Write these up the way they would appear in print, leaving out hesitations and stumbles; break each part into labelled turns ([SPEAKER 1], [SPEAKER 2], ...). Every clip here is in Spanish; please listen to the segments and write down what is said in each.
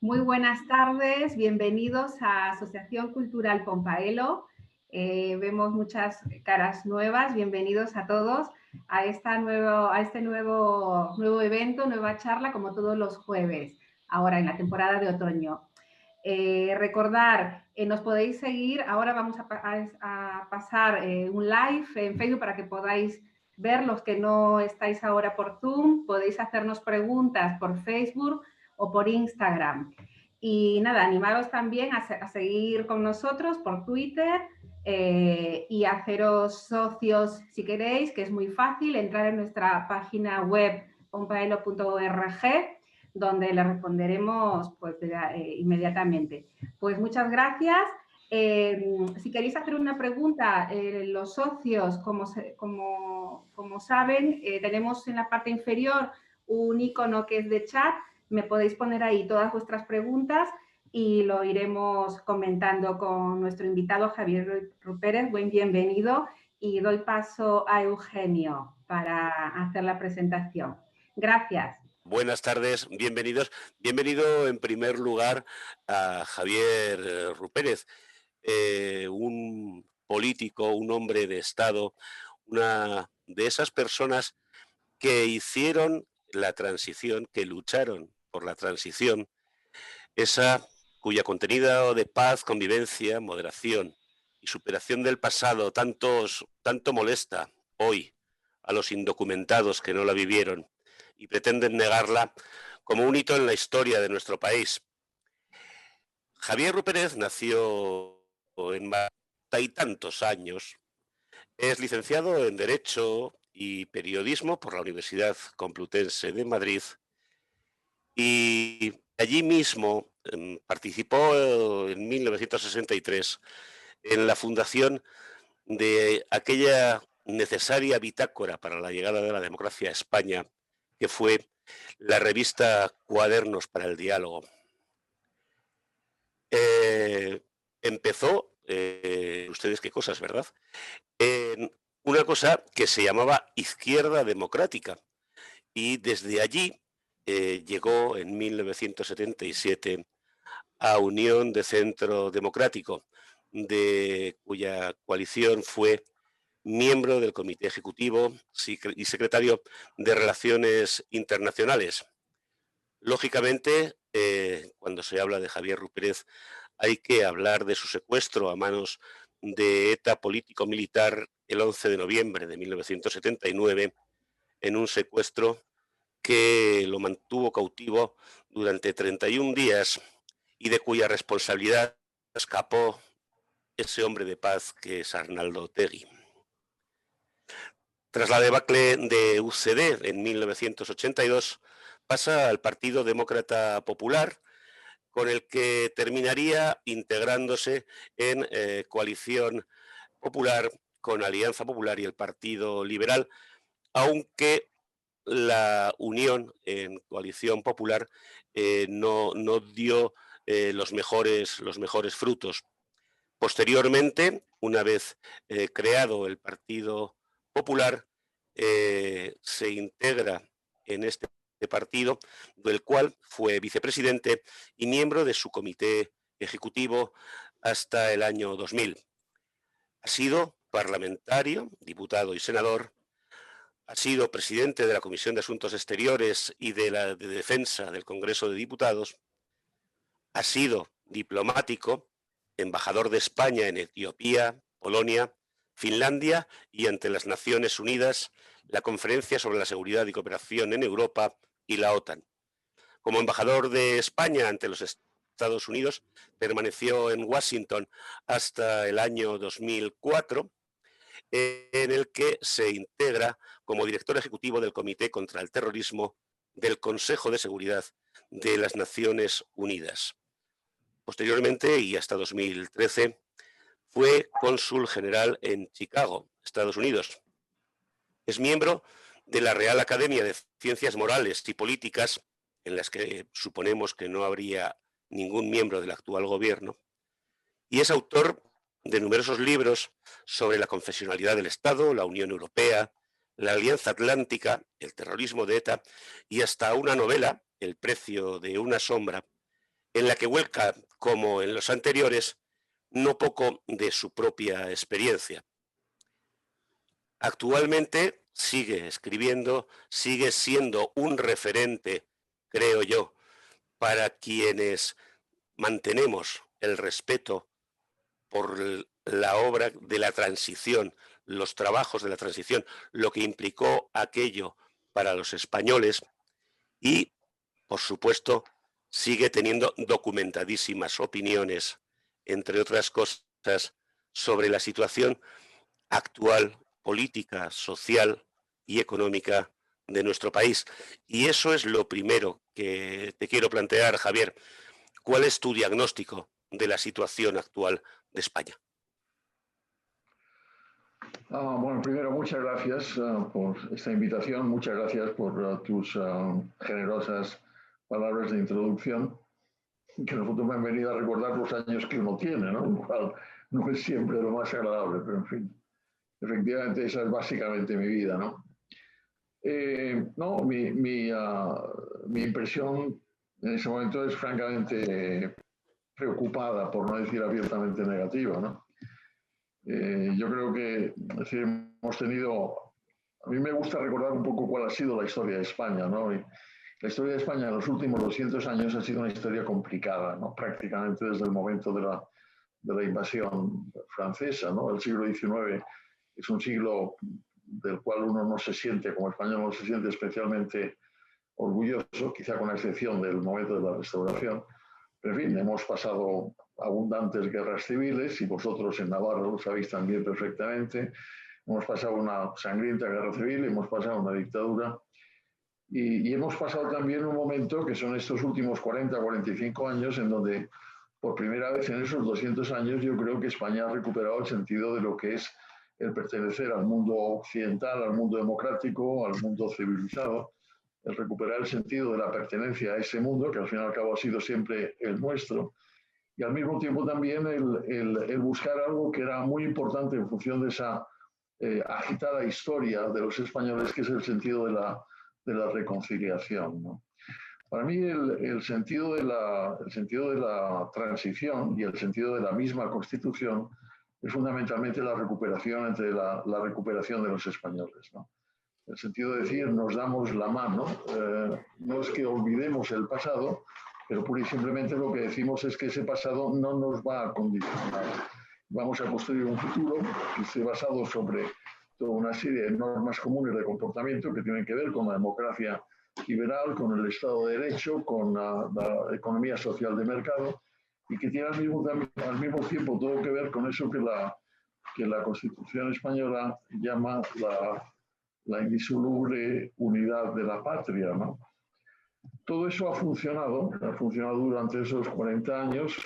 [SPEAKER 1] Muy buenas tardes, bienvenidos a Asociación Cultural Pompaelo. Vemos muchas caras nuevas, bienvenidos a todos a este nuevo evento, nueva charla, como todos los jueves, ahora en la temporada de otoño. Recordar, nos podéis seguir, ahora vamos a pasar un live en Facebook para que podáis ver los que no estáis ahora por Zoom, podéis hacernos preguntas por Facebook o por Instagram. Y nada, animaros también a seguir con nosotros por Twitter y haceros socios si queréis, que es muy fácil, entrar en nuestra página web pompaelo.org, donde le responderemos pues, inmediatamente. Pues muchas gracias. Si queréis hacer una pregunta, los socios, como saben, tenemos en la parte inferior un icono que es de chat. Me podéis poner ahí todas vuestras preguntas y lo iremos comentando con nuestro invitado Javier Rupérez. Bienvenido, y doy paso a Eugenio para hacer la presentación. Gracias.
[SPEAKER 2] Buenas tardes, bienvenidos. Bienvenido en primer lugar a Javier Rupérez, un político, un hombre de Estado, una de esas personas que hicieron la transición, que lucharon por la transición, esa cuya contenido de paz, convivencia, moderación y superación del pasado tanto molesta hoy a los indocumentados que no la vivieron y pretenden negarla como un hito en la historia de nuestro país. Javier Rupérez nació en y tantos años, es licenciado en Derecho y Periodismo por la Universidad Complutense de Madrid y allí mismo participó en 1963 en la fundación de aquella necesaria bitácora para la llegada de la democracia a España, que fue la revista Cuadernos para el Diálogo. Empezó, ustedes qué cosas, ¿verdad? En una cosa que se llamaba Izquierda Democrática, y desde allí llegó en 1977 a Unión de Centro Democrático, de cuya coalición fue miembro del Comité Ejecutivo y secretario de Relaciones Internacionales. Lógicamente, cuando se habla de Javier Rupérez, hay que hablar de su secuestro a manos de ETA político-militar el 11 de noviembre de 1979, en un secuestro que lo mantuvo cautivo durante 31 días y de cuya responsabilidad escapó ese hombre de paz que es Arnaldo Otegi. Tras la debacle de UCD en 1982, pasa al Partido Demócrata Popular, con el que terminaría integrándose en Coalición Popular con Alianza Popular y el Partido Liberal, aunque la unión en Coalición Popular no dio los mejores frutos. Posteriormente, una vez creado el Partido Popular, se integra en este partido, del cual fue vicepresidente y miembro de su comité ejecutivo hasta el año 2000. Ha sido parlamentario, diputado y senador. Ha sido presidente de la Comisión de Asuntos Exteriores y de la de Defensa del Congreso de Diputados. Ha sido diplomático, embajador de España en Etiopía, Polonia, Finlandia y ante las Naciones Unidas, la Conferencia sobre la Seguridad y Cooperación en Europa y la OTAN. Como embajador de España ante los Estados Unidos, permaneció en Washington hasta el año 2004, en el que se integra como director ejecutivo del Comité contra el Terrorismo del Consejo de Seguridad de las Naciones Unidas. Posteriormente, y hasta 2013, fue cónsul general en Chicago, Estados Unidos. Es miembro de la Real Academia de Ciencias Morales y Políticas, en las que suponemos que no habría ningún miembro del actual gobierno, y es autor de numerosos libros sobre la confesionalidad del Estado, la Unión Europea, la Alianza Atlántica, el terrorismo de ETA y hasta una novela, El precio de una sombra, en la que vuelca, como en los anteriores, no poco de su propia experiencia. Actualmente sigue escribiendo, sigue siendo un referente, creo yo, para quienes mantenemos el respeto por la obra de la transición, los trabajos de la transición, lo que implicó aquello para los españoles y, por supuesto, sigue teniendo documentadísimas opiniones, entre otras cosas, sobre la situación actual, política, social y económica de nuestro país. Y eso es lo primero que te quiero plantear, Javier. ¿Cuál es tu diagnóstico de la situación actual de España?
[SPEAKER 3] Bueno, primero, muchas gracias por esta invitación, muchas gracias por tus generosas palabras de introducción, que en el fondo me han venido a recordar los años que uno tiene, ¿no? Lo cual no es siempre lo más agradable, pero en fin, efectivamente esa es básicamente mi vida, ¿no? No, mi impresión en ese momento es francamente preocupada, por no decir abiertamente negativa, ¿no? Yo creo que es decir, hemos tenido, a mí me gusta recordar un poco cuál ha sido la historia de España, ¿no? Y la historia de España en los últimos 200 años ha sido una historia complicada, ¿no? Prácticamente desde el momento de la invasión francesa, ¿no? El siglo XIX es un siglo del cual uno no se siente, como español no se siente especialmente orgulloso, quizá con la excepción del momento de la Restauración. Pero en fin, hemos pasado abundantes guerras civiles y vosotros en Navarra lo sabéis también perfectamente. Hemos pasado una sangrienta guerra civil, hemos pasado una dictadura y hemos pasado también un momento que son estos últimos 40, 45 años en donde por primera vez en esos 200 años yo creo que España ha recuperado el sentido de lo que es el pertenecer al mundo occidental, al mundo democrático, al mundo civilizado, el recuperar el sentido de la pertenencia a ese mundo, que al fin y al cabo ha sido siempre el nuestro, y al mismo tiempo también el buscar algo que era muy importante en función de esa agitada historia de los españoles, que es el sentido de la reconciliación, ¿no? Para mí el sentido de la transición y el sentido de la misma Constitución es fundamentalmente la recuperación entre la recuperación de los españoles, ¿no? El sentido de decir, nos damos la mano, no es que olvidemos el pasado, pero pura y simplemente lo que decimos es que ese pasado no nos va a condicionar. Vamos a construir un futuro que esté basado sobre toda una serie de normas comunes de comportamiento que tienen que ver con la democracia liberal, con el Estado de Derecho, con la economía social de mercado y que tiene al mismo tiempo todo que ver con eso que la Constitución española llama la indisoluble unidad de la patria, ¿no? Todo eso ha funcionado durante esos 40 años.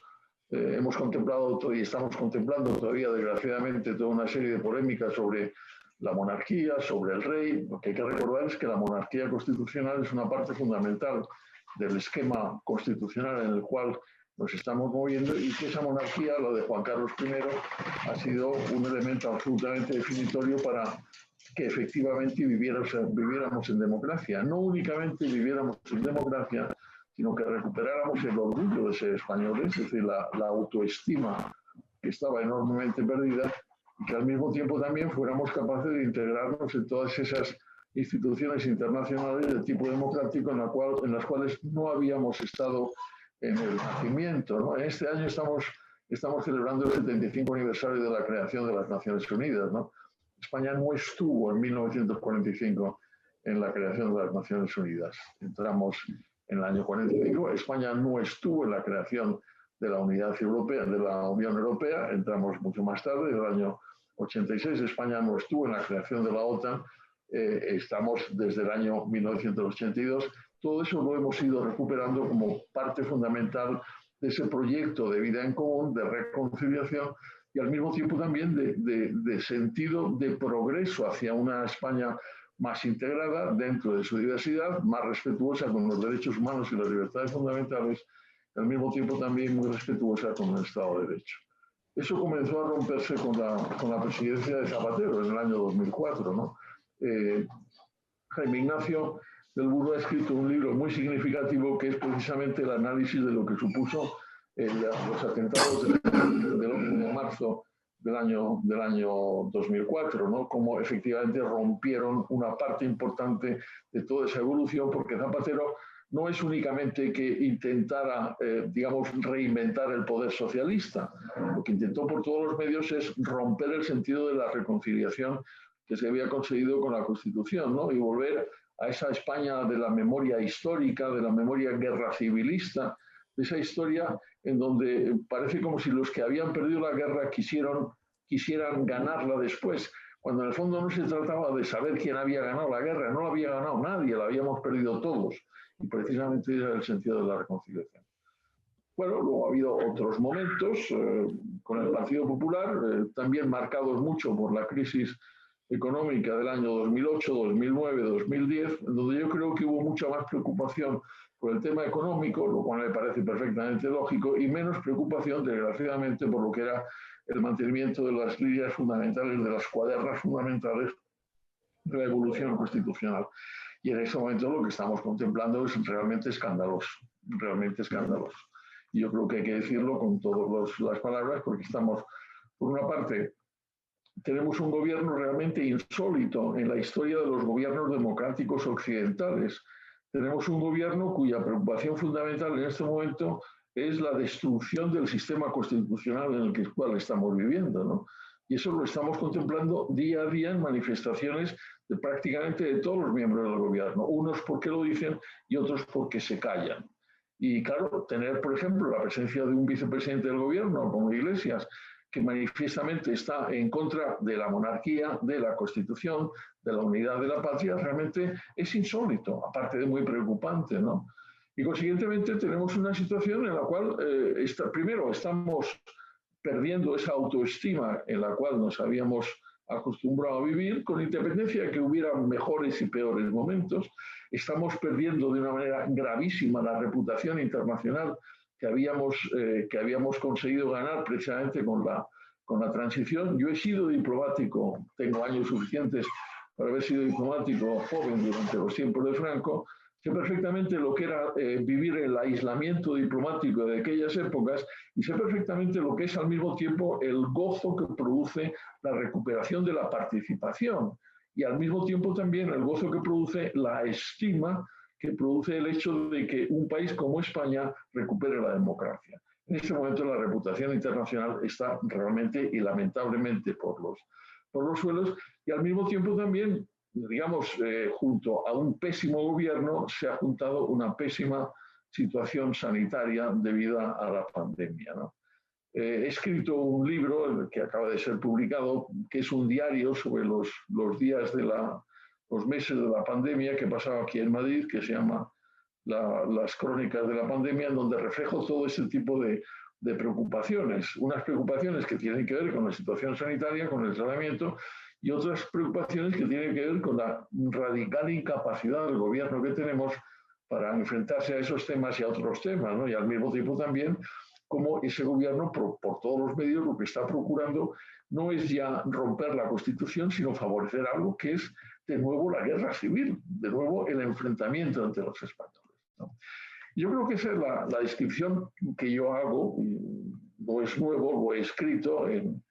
[SPEAKER 3] Hemos contemplado y estamos contemplando todavía, desgraciadamente, toda una serie de polémicas sobre la monarquía, sobre el rey. Lo que hay que recordar es que la monarquía constitucional es una parte fundamental del esquema constitucional en el cual nos estamos moviendo y que esa monarquía, la de Juan Carlos I, ha sido un elemento absolutamente definitorio para que efectivamente viviéramos en democracia. No únicamente viviéramos en democracia, sino que recuperáramos el orgullo de ser españoles, es decir, la autoestima que estaba enormemente perdida, y que al mismo tiempo también fuéramos capaces de integrarnos en todas esas instituciones internacionales de tipo democrático en las cuales no habíamos estado en el nacimiento, ¿no? En este año estamos celebrando el 75 aniversario de la creación de las Naciones Unidas, ¿no? España no estuvo en 1945 en la creación de las Naciones Unidas. Entramos en el año 45. España no estuvo en la creación de la Unidad Europea, de la Unión Europea. Entramos mucho más tarde, en el año 86. España no estuvo en la creación de la OTAN. Estamos desde el año 1982. Todo eso lo hemos ido recuperando como parte fundamental de ese proyecto de vida en común, de reconciliación y al mismo tiempo también de sentido de progreso hacia una España más integrada dentro de su diversidad, más respetuosa con los derechos humanos y las libertades fundamentales, y al mismo tiempo también muy respetuosa con el Estado de Derecho. Eso comenzó a romperse con la presidencia de Zapatero en el año 2004, ¿no? Jaime Ignacio del Buró ha escrito un libro muy significativo que es precisamente el análisis de lo que supuso los atentados del 11 de marzo del año 2004, ¿no? Cómo efectivamente rompieron una parte importante de toda esa evolución, porque Zapatero no es únicamente que intentara, digamos, reinventar el poder socialista. Lo que intentó por todos los medios es romper el sentido de la reconciliación que se había conseguido con la Constitución, ¿no? Y volver a esa España de la memoria histórica, de la memoria guerra civilista, de esa historia en donde parece como si los que habían perdido la guerra quisieran ganarla después, cuando en el fondo no se trataba de saber quién había ganado la guerra, no la había ganado nadie, la habíamos perdido todos, y precisamente era el sentido de la reconciliación. Bueno, luego ha habido otros momentos con el Partido Popular, también marcados mucho por la crisis económica del año 2008, 2009, 2010, donde yo creo que hubo mucha más preocupación por el tema económico, lo cual me parece perfectamente lógico, y menos preocupación, desgraciadamente, por lo que era el mantenimiento de las líneas fundamentales, de las cuadernas fundamentales de la evolución constitucional. Y en ese momento lo que estamos contemplando es realmente escandaloso, realmente escandaloso. Y yo creo que hay que decirlo con todas las palabras, porque estamos, por una parte, tenemos un gobierno realmente insólito en la historia de los gobiernos democráticos occidentales. Tenemos un gobierno cuya preocupación fundamental en este momento es la destrucción del sistema constitucional en el cual estamos viviendo, ¿no? Y eso lo estamos contemplando día a día en manifestaciones de prácticamente de todos los miembros del gobierno, unos porque lo dicen y otros porque se callan. Y claro, tener, por ejemplo, la presencia de un vicepresidente del gobierno como Iglesias, que manifiestamente está en contra de la monarquía, de la Constitución, de la unidad de la patria, realmente es insólito, aparte de muy preocupante, ¿no? Y consiguientemente tenemos una situación en la cual, primero, estamos perdiendo esa autoestima en la cual nos habíamos acostumbrado a vivir, con independencia de que hubiera mejores y peores momentos. Estamos perdiendo de una manera gravísima la reputación internacional que habíamos conseguido ganar precisamente con la transición. Yo he sido diplomático, tengo años suficientes para haber sido diplomático joven durante los tiempos de Franco, sé perfectamente lo que era vivir el aislamiento diplomático de aquellas épocas y sé perfectamente lo que es al mismo tiempo el gozo que produce la recuperación de la participación y al mismo tiempo también el gozo que produce la estima que produce el hecho de que un país como España recupere la democracia. En este momento la reputación internacional está realmente y lamentablemente por los suelos y al mismo tiempo también, digamos, junto a un pésimo gobierno se ha juntado una pésima situación sanitaria debido a la pandemia, ¿no? He escrito un libro que acaba de ser publicado, que es un diario sobre los días de los meses de la pandemia que pasaba aquí en Madrid, que se llama Las Crónicas de la Pandemia, en donde reflejo todo ese tipo de preocupaciones. Unas preocupaciones que tienen que ver con la situación sanitaria, con el tratamiento, y otras preocupaciones que tienen que ver con la radical incapacidad del gobierno que tenemos para enfrentarse a esos temas y a otros temas, ¿no? Y al mismo tiempo también cómo ese gobierno, por todos los medios, lo que está procurando no es ya romper la Constitución, sino favorecer algo que es, de nuevo, la guerra civil, de nuevo, el enfrentamiento entre los españoles, ¿no? Yo creo que esa es la descripción que yo hago, no es nuevo, lo he escrito en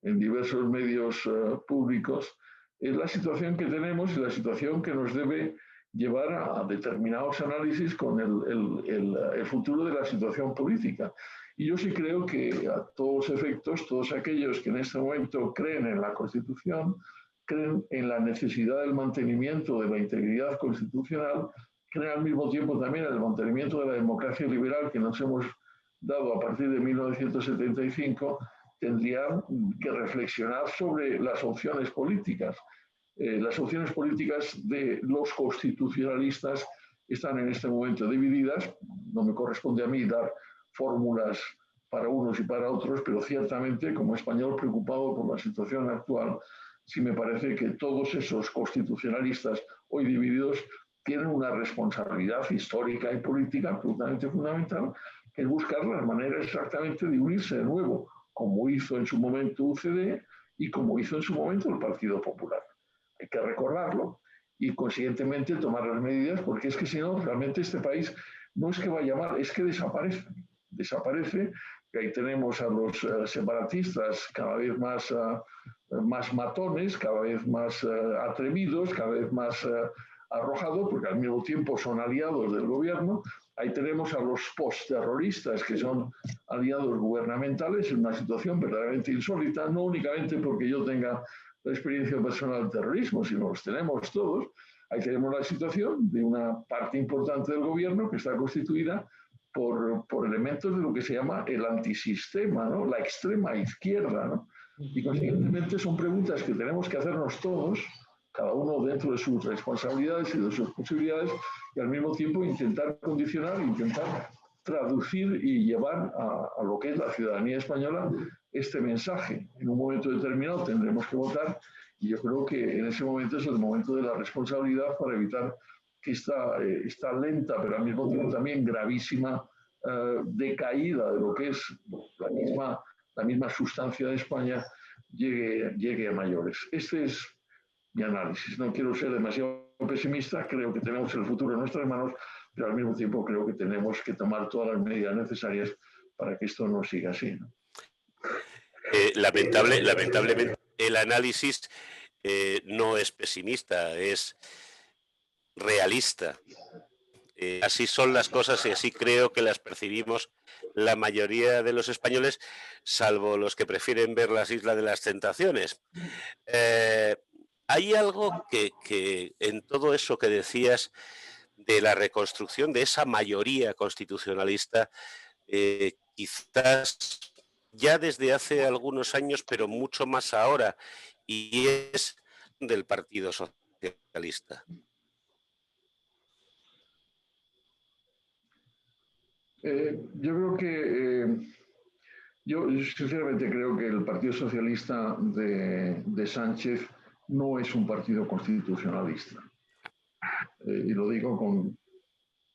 [SPEAKER 3] diversos medios públicos, es la situación que tenemos y la situación que nos debe llevar a determinados análisis con el futuro de la situación política. Y yo sí creo que a todos efectos, todos aquellos que en este momento creen en la Constitución, creen en la necesidad del mantenimiento de la integridad constitucional, creen al mismo tiempo también en el mantenimiento de la democracia liberal que nos hemos dado a partir de 1975, tendrían que reflexionar sobre las opciones políticas. Las opciones políticas de los constitucionalistas están en este momento divididas. No me corresponde a mí dar fórmulas para unos y para otros, pero ciertamente, como español preocupado por la situación actual, sí me parece que todos esos constitucionalistas hoy divididos tienen una responsabilidad histórica y política absolutamente fundamental, que es buscar las maneras exactamente de unirse de nuevo, como hizo en su momento UCD y como hizo en su momento el Partido Popular. Hay que recordarlo. y consiguientemente tomar las medidas, porque es que si no, realmente este país no es que vaya mal, es que desaparece. Desaparece, que ahí tenemos a los separatistas cada vez más, más matones, cada vez más atrevidos, cada vez más arrojados, porque al mismo tiempo son aliados del gobierno. Ahí tenemos a los postterroristas, que son aliados gubernamentales, en una situación verdaderamente insólita, no únicamente porque yo tenga la experiencia personal del terrorismo, sino los tenemos todos. Ahí tenemos la situación de una parte importante del gobierno que está constituida por elementos de lo que se llama el antisistema, ¿no? La extrema izquierda, ¿no? Y consiguientemente son preguntas que tenemos que hacernos todos, cada uno dentro de sus responsabilidades y de sus posibilidades, y al mismo tiempo intentar condicionar, intentar traducir y llevar a lo que es la ciudadanía española este mensaje. En un momento determinado tendremos que votar y yo creo que en ese momento es el momento de la responsabilidad para evitar que esta lenta, pero al mismo tiempo también gravísima decaída de lo que es la misma sustancia de España llegue a mayores. Este es mi análisis. No quiero ser demasiado pesimista, creo que tenemos el futuro en nuestras manos, pero al mismo tiempo creo que tenemos que tomar todas las medidas necesarias para que esto no siga así, ¿no?
[SPEAKER 2] Lamentablemente el análisis no es pesimista, es realista. Así son las cosas y así creo que las percibimos la mayoría de los españoles, salvo los que prefieren ver las Islas de las Tentaciones. Hay algo que en todo eso que decías de la reconstrucción de esa mayoría constitucionalista, quizás ya desde hace algunos años, pero mucho más ahora, y es del Partido Socialista.
[SPEAKER 3] Yo creo que, yo sinceramente creo que el Partido Socialista de Sánchez no es un partido constitucionalista. Y lo digo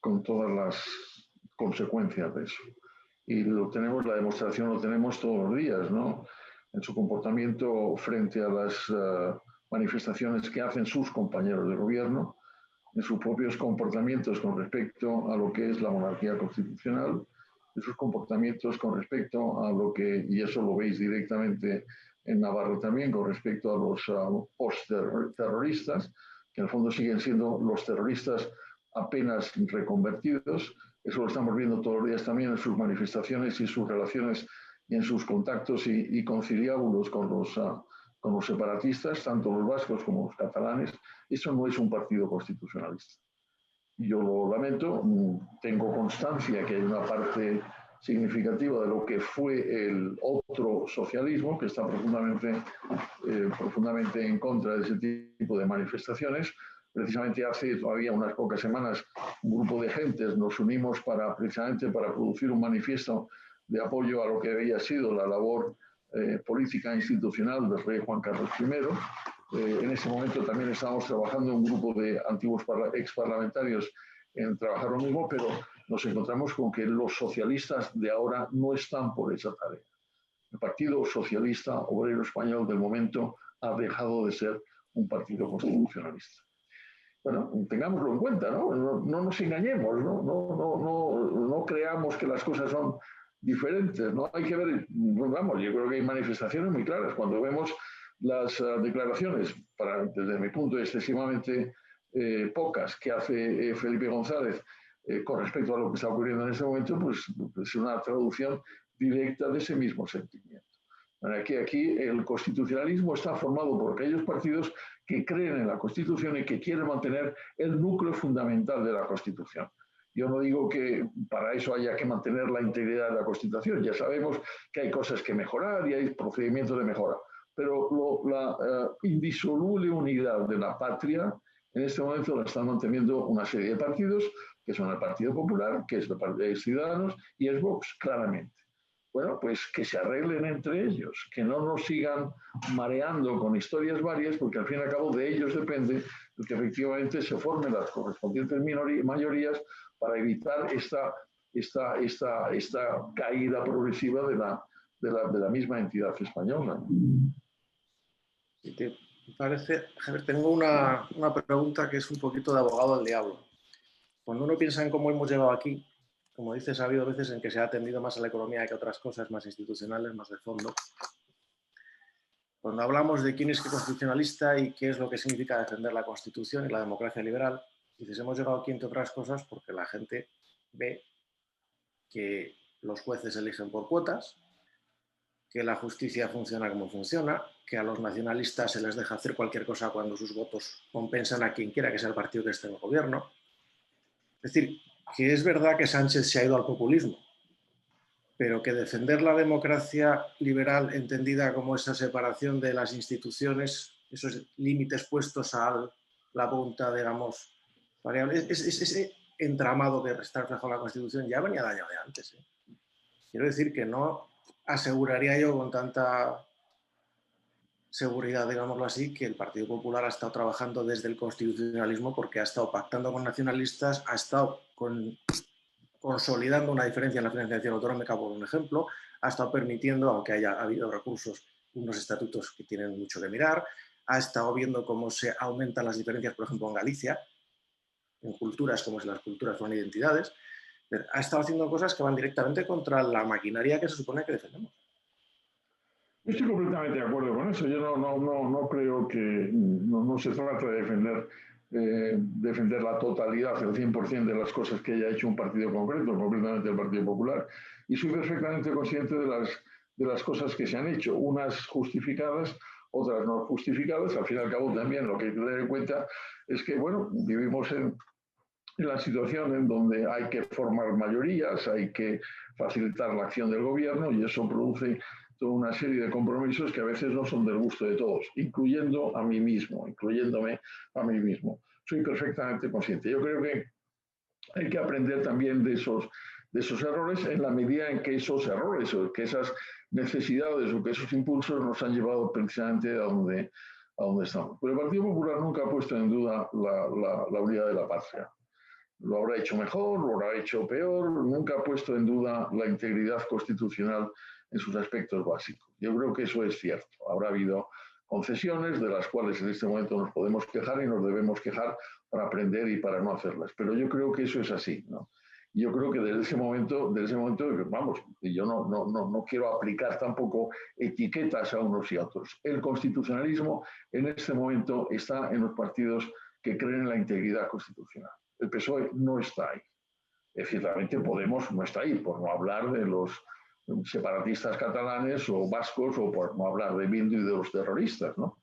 [SPEAKER 3] con todas las consecuencias de eso. Y la demostración lo tenemos todos los días, ¿no? En su comportamiento frente a las manifestaciones que hacen sus compañeros de gobierno, en sus propios comportamientos con respecto a lo que es la monarquía constitucional, en sus comportamientos con respecto a lo que, y eso lo veis directamente en Navarra también, con respecto a los post-terroristas, que en el fondo siguen siendo los terroristas apenas reconvertidos. Eso lo estamos viendo todos los días también en sus manifestaciones y sus relaciones y en sus contactos y conciliábulos con los separatistas, tanto los vascos como los catalanes. Eso no es un partido constitucionalista. Yo lo lamento, tengo constancia que hay una parte significativa de lo que fue el otro socialismo, que está profundamente en contra de ese tipo de manifestaciones. Precisamente hace todavía unas pocas semanas un grupo de gentes nos unimos precisamente para producir un manifiesto de apoyo a lo que había sido la labor política institucional del rey Juan Carlos I. En ese momento también estábamos trabajando un grupo de antiguos exparlamentarios en trabajar lo mismo, pero nos encontramos con que los socialistas de ahora no están por esa tarea. El Partido Socialista Obrero Español del momento ha dejado de ser un partido constitucionalista. Bueno, tengámoslo en cuenta, ¿no? No nos engañemos, no creamos que las cosas son diferentes, ¿no? Hay que ver, vamos, yo creo que hay manifestaciones muy claras. Cuando vemos las declaraciones, desde mi punto excesivamente pocas, que hace Felipe González con respecto a lo que está ocurriendo en este momento, pues es una traducción directa de ese mismo sentimiento. Aquí el constitucionalismo está formado por aquellos partidos que creen en la Constitución y que quieren mantener el núcleo fundamental de la Constitución. Yo no digo que para eso haya que mantener la integridad de la Constitución. Ya sabemos que hay cosas que mejorar y hay procedimientos de mejora. Pero la indisoluble unidad de la patria en este momento la están manteniendo una serie de partidos, que son el Partido Popular, que es el Partido de Ciudadanos y es Vox, claramente. Bueno, pues que se arreglen entre ellos, que no nos sigan mareando con historias varias, porque al fin y al cabo de ellos depende de que efectivamente se formen las correspondientes mayorías para evitar esta caída progresiva de la misma entidad española.
[SPEAKER 4] Me parece, Javier, tengo una pregunta que es un poquito de abogado del diablo. Cuando uno piensa en cómo hemos llegado aquí, como dices, ha habido veces en que se ha atendido más a la economía que a otras cosas más institucionales, más de fondo. Cuando hablamos de quién es que constitucionalista y qué es lo que significa defender la Constitución y la democracia liberal, dices, hemos llegado aquí, entre otras cosas, porque la gente ve que los jueces eligen por cuotas, que la justicia funciona como funciona, que a los nacionalistas se les deja hacer cualquier cosa cuando sus votos compensan a quien quiera que sea el partido que esté en el gobierno. Es decir, que es verdad que Sánchez se ha ido al populismo, pero que defender la democracia liberal entendida como esa separación de las instituciones, esos límites puestos a la voluntad, digamos, variable, ese entramado que está reflejado en la Constitución ya venía dañado de antes. Quiero decir que no aseguraría yo con tanta seguridad, digámoslo así, que el Partido Popular ha estado trabajando desde el constitucionalismo porque ha estado pactando con nacionalistas, ha estado consolidando una diferencia en la financiación autonómica, por un ejemplo, ha estado permitiendo, aunque haya habido recursos, unos estatutos que tienen mucho que mirar, ha estado viendo cómo se aumentan las diferencias, por ejemplo, en Galicia, en culturas como si las culturas fueran identidades, ha estado haciendo cosas que van directamente contra la maquinaria que se supone que defendemos.
[SPEAKER 3] Estoy completamente de acuerdo con eso. Yo no creo que no se trata de defender la totalidad, el 100% de las cosas que haya hecho un partido concreto, concretamente el Partido Popular. Y soy perfectamente consciente de las cosas que se han hecho, unas justificadas, otras no justificadas. Al fin y al cabo también lo que hay que tener en cuenta es que, bueno, vivimos en la situación en donde hay que formar mayorías, hay que facilitar la acción del gobierno y eso produce toda una serie de compromisos que a veces no son del gusto de todos, incluyendo a mí mismo, incluyéndome a mí mismo. Soy perfectamente consciente. Yo creo que hay que aprender también de esos errores en la medida en que esos errores o que esas necesidades o que esos impulsos nos han llevado precisamente a donde estamos. Pero el Partido Popular nunca ha puesto en duda la unidad de la patria. Lo habrá hecho mejor, lo habrá hecho peor, nunca ha puesto en duda la integridad constitucional en sus aspectos básicos. Yo creo que eso es cierto. Habrá habido concesiones de las cuales en este momento nos podemos quejar y nos debemos quejar para aprender y para no hacerlas. Pero yo creo que eso es así, ¿no? Yo creo que desde ese momento, vamos, yo no quiero aplicar tampoco etiquetas a unos y a otros. El constitucionalismo en este momento está en los partidos que creen en la integridad constitucional. El PSOE no está ahí. Ciertamente Podemos no está ahí, por no hablar de los separatistas catalanes o vascos o por no hablar de Bildu y de los terroristas, ¿no?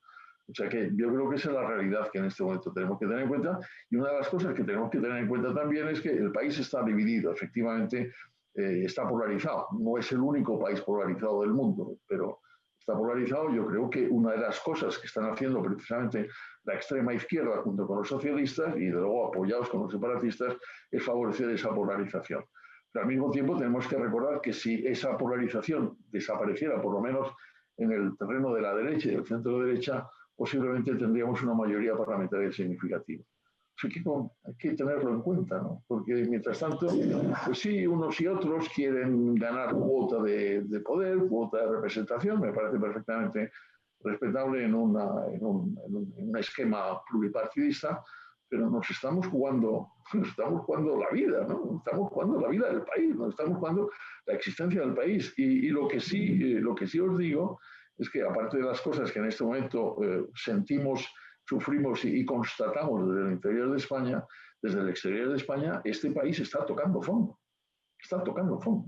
[SPEAKER 3] O sea que yo creo que esa es la realidad que en este momento tenemos que tener en cuenta y una de las cosas que tenemos que tener en cuenta también es que el país está dividido, efectivamente está polarizado. No es el único país polarizado del mundo, pero está polarizado. Yo creo que una de las cosas que están haciendo precisamente la extrema izquierda junto con los socialistas y luego apoyados con los separatistas es favorecer esa polarización. Pero al mismo tiempo tenemos que recordar que si esa polarización desapareciera, por lo menos en el terreno de la derecha y del centro derecha, posiblemente tendríamos una mayoría parlamentaria significativa. Hay que tenerlo en cuenta, ¿no? Porque mientras tanto, pues sí, unos y otros quieren ganar cuota de poder, cuota de representación, me parece perfectamente respetable en un esquema pluripartidista, pero nos estamos jugando la vida, ¿no? Estamos jugando la vida del país, nos estamos jugando la existencia del país. Y lo que sí os digo es que aparte de las cosas que en este momento sentimos, sufrimos y constatamos desde el interior de España, desde el exterior de España, este país está tocando fondo. Está tocando fondo.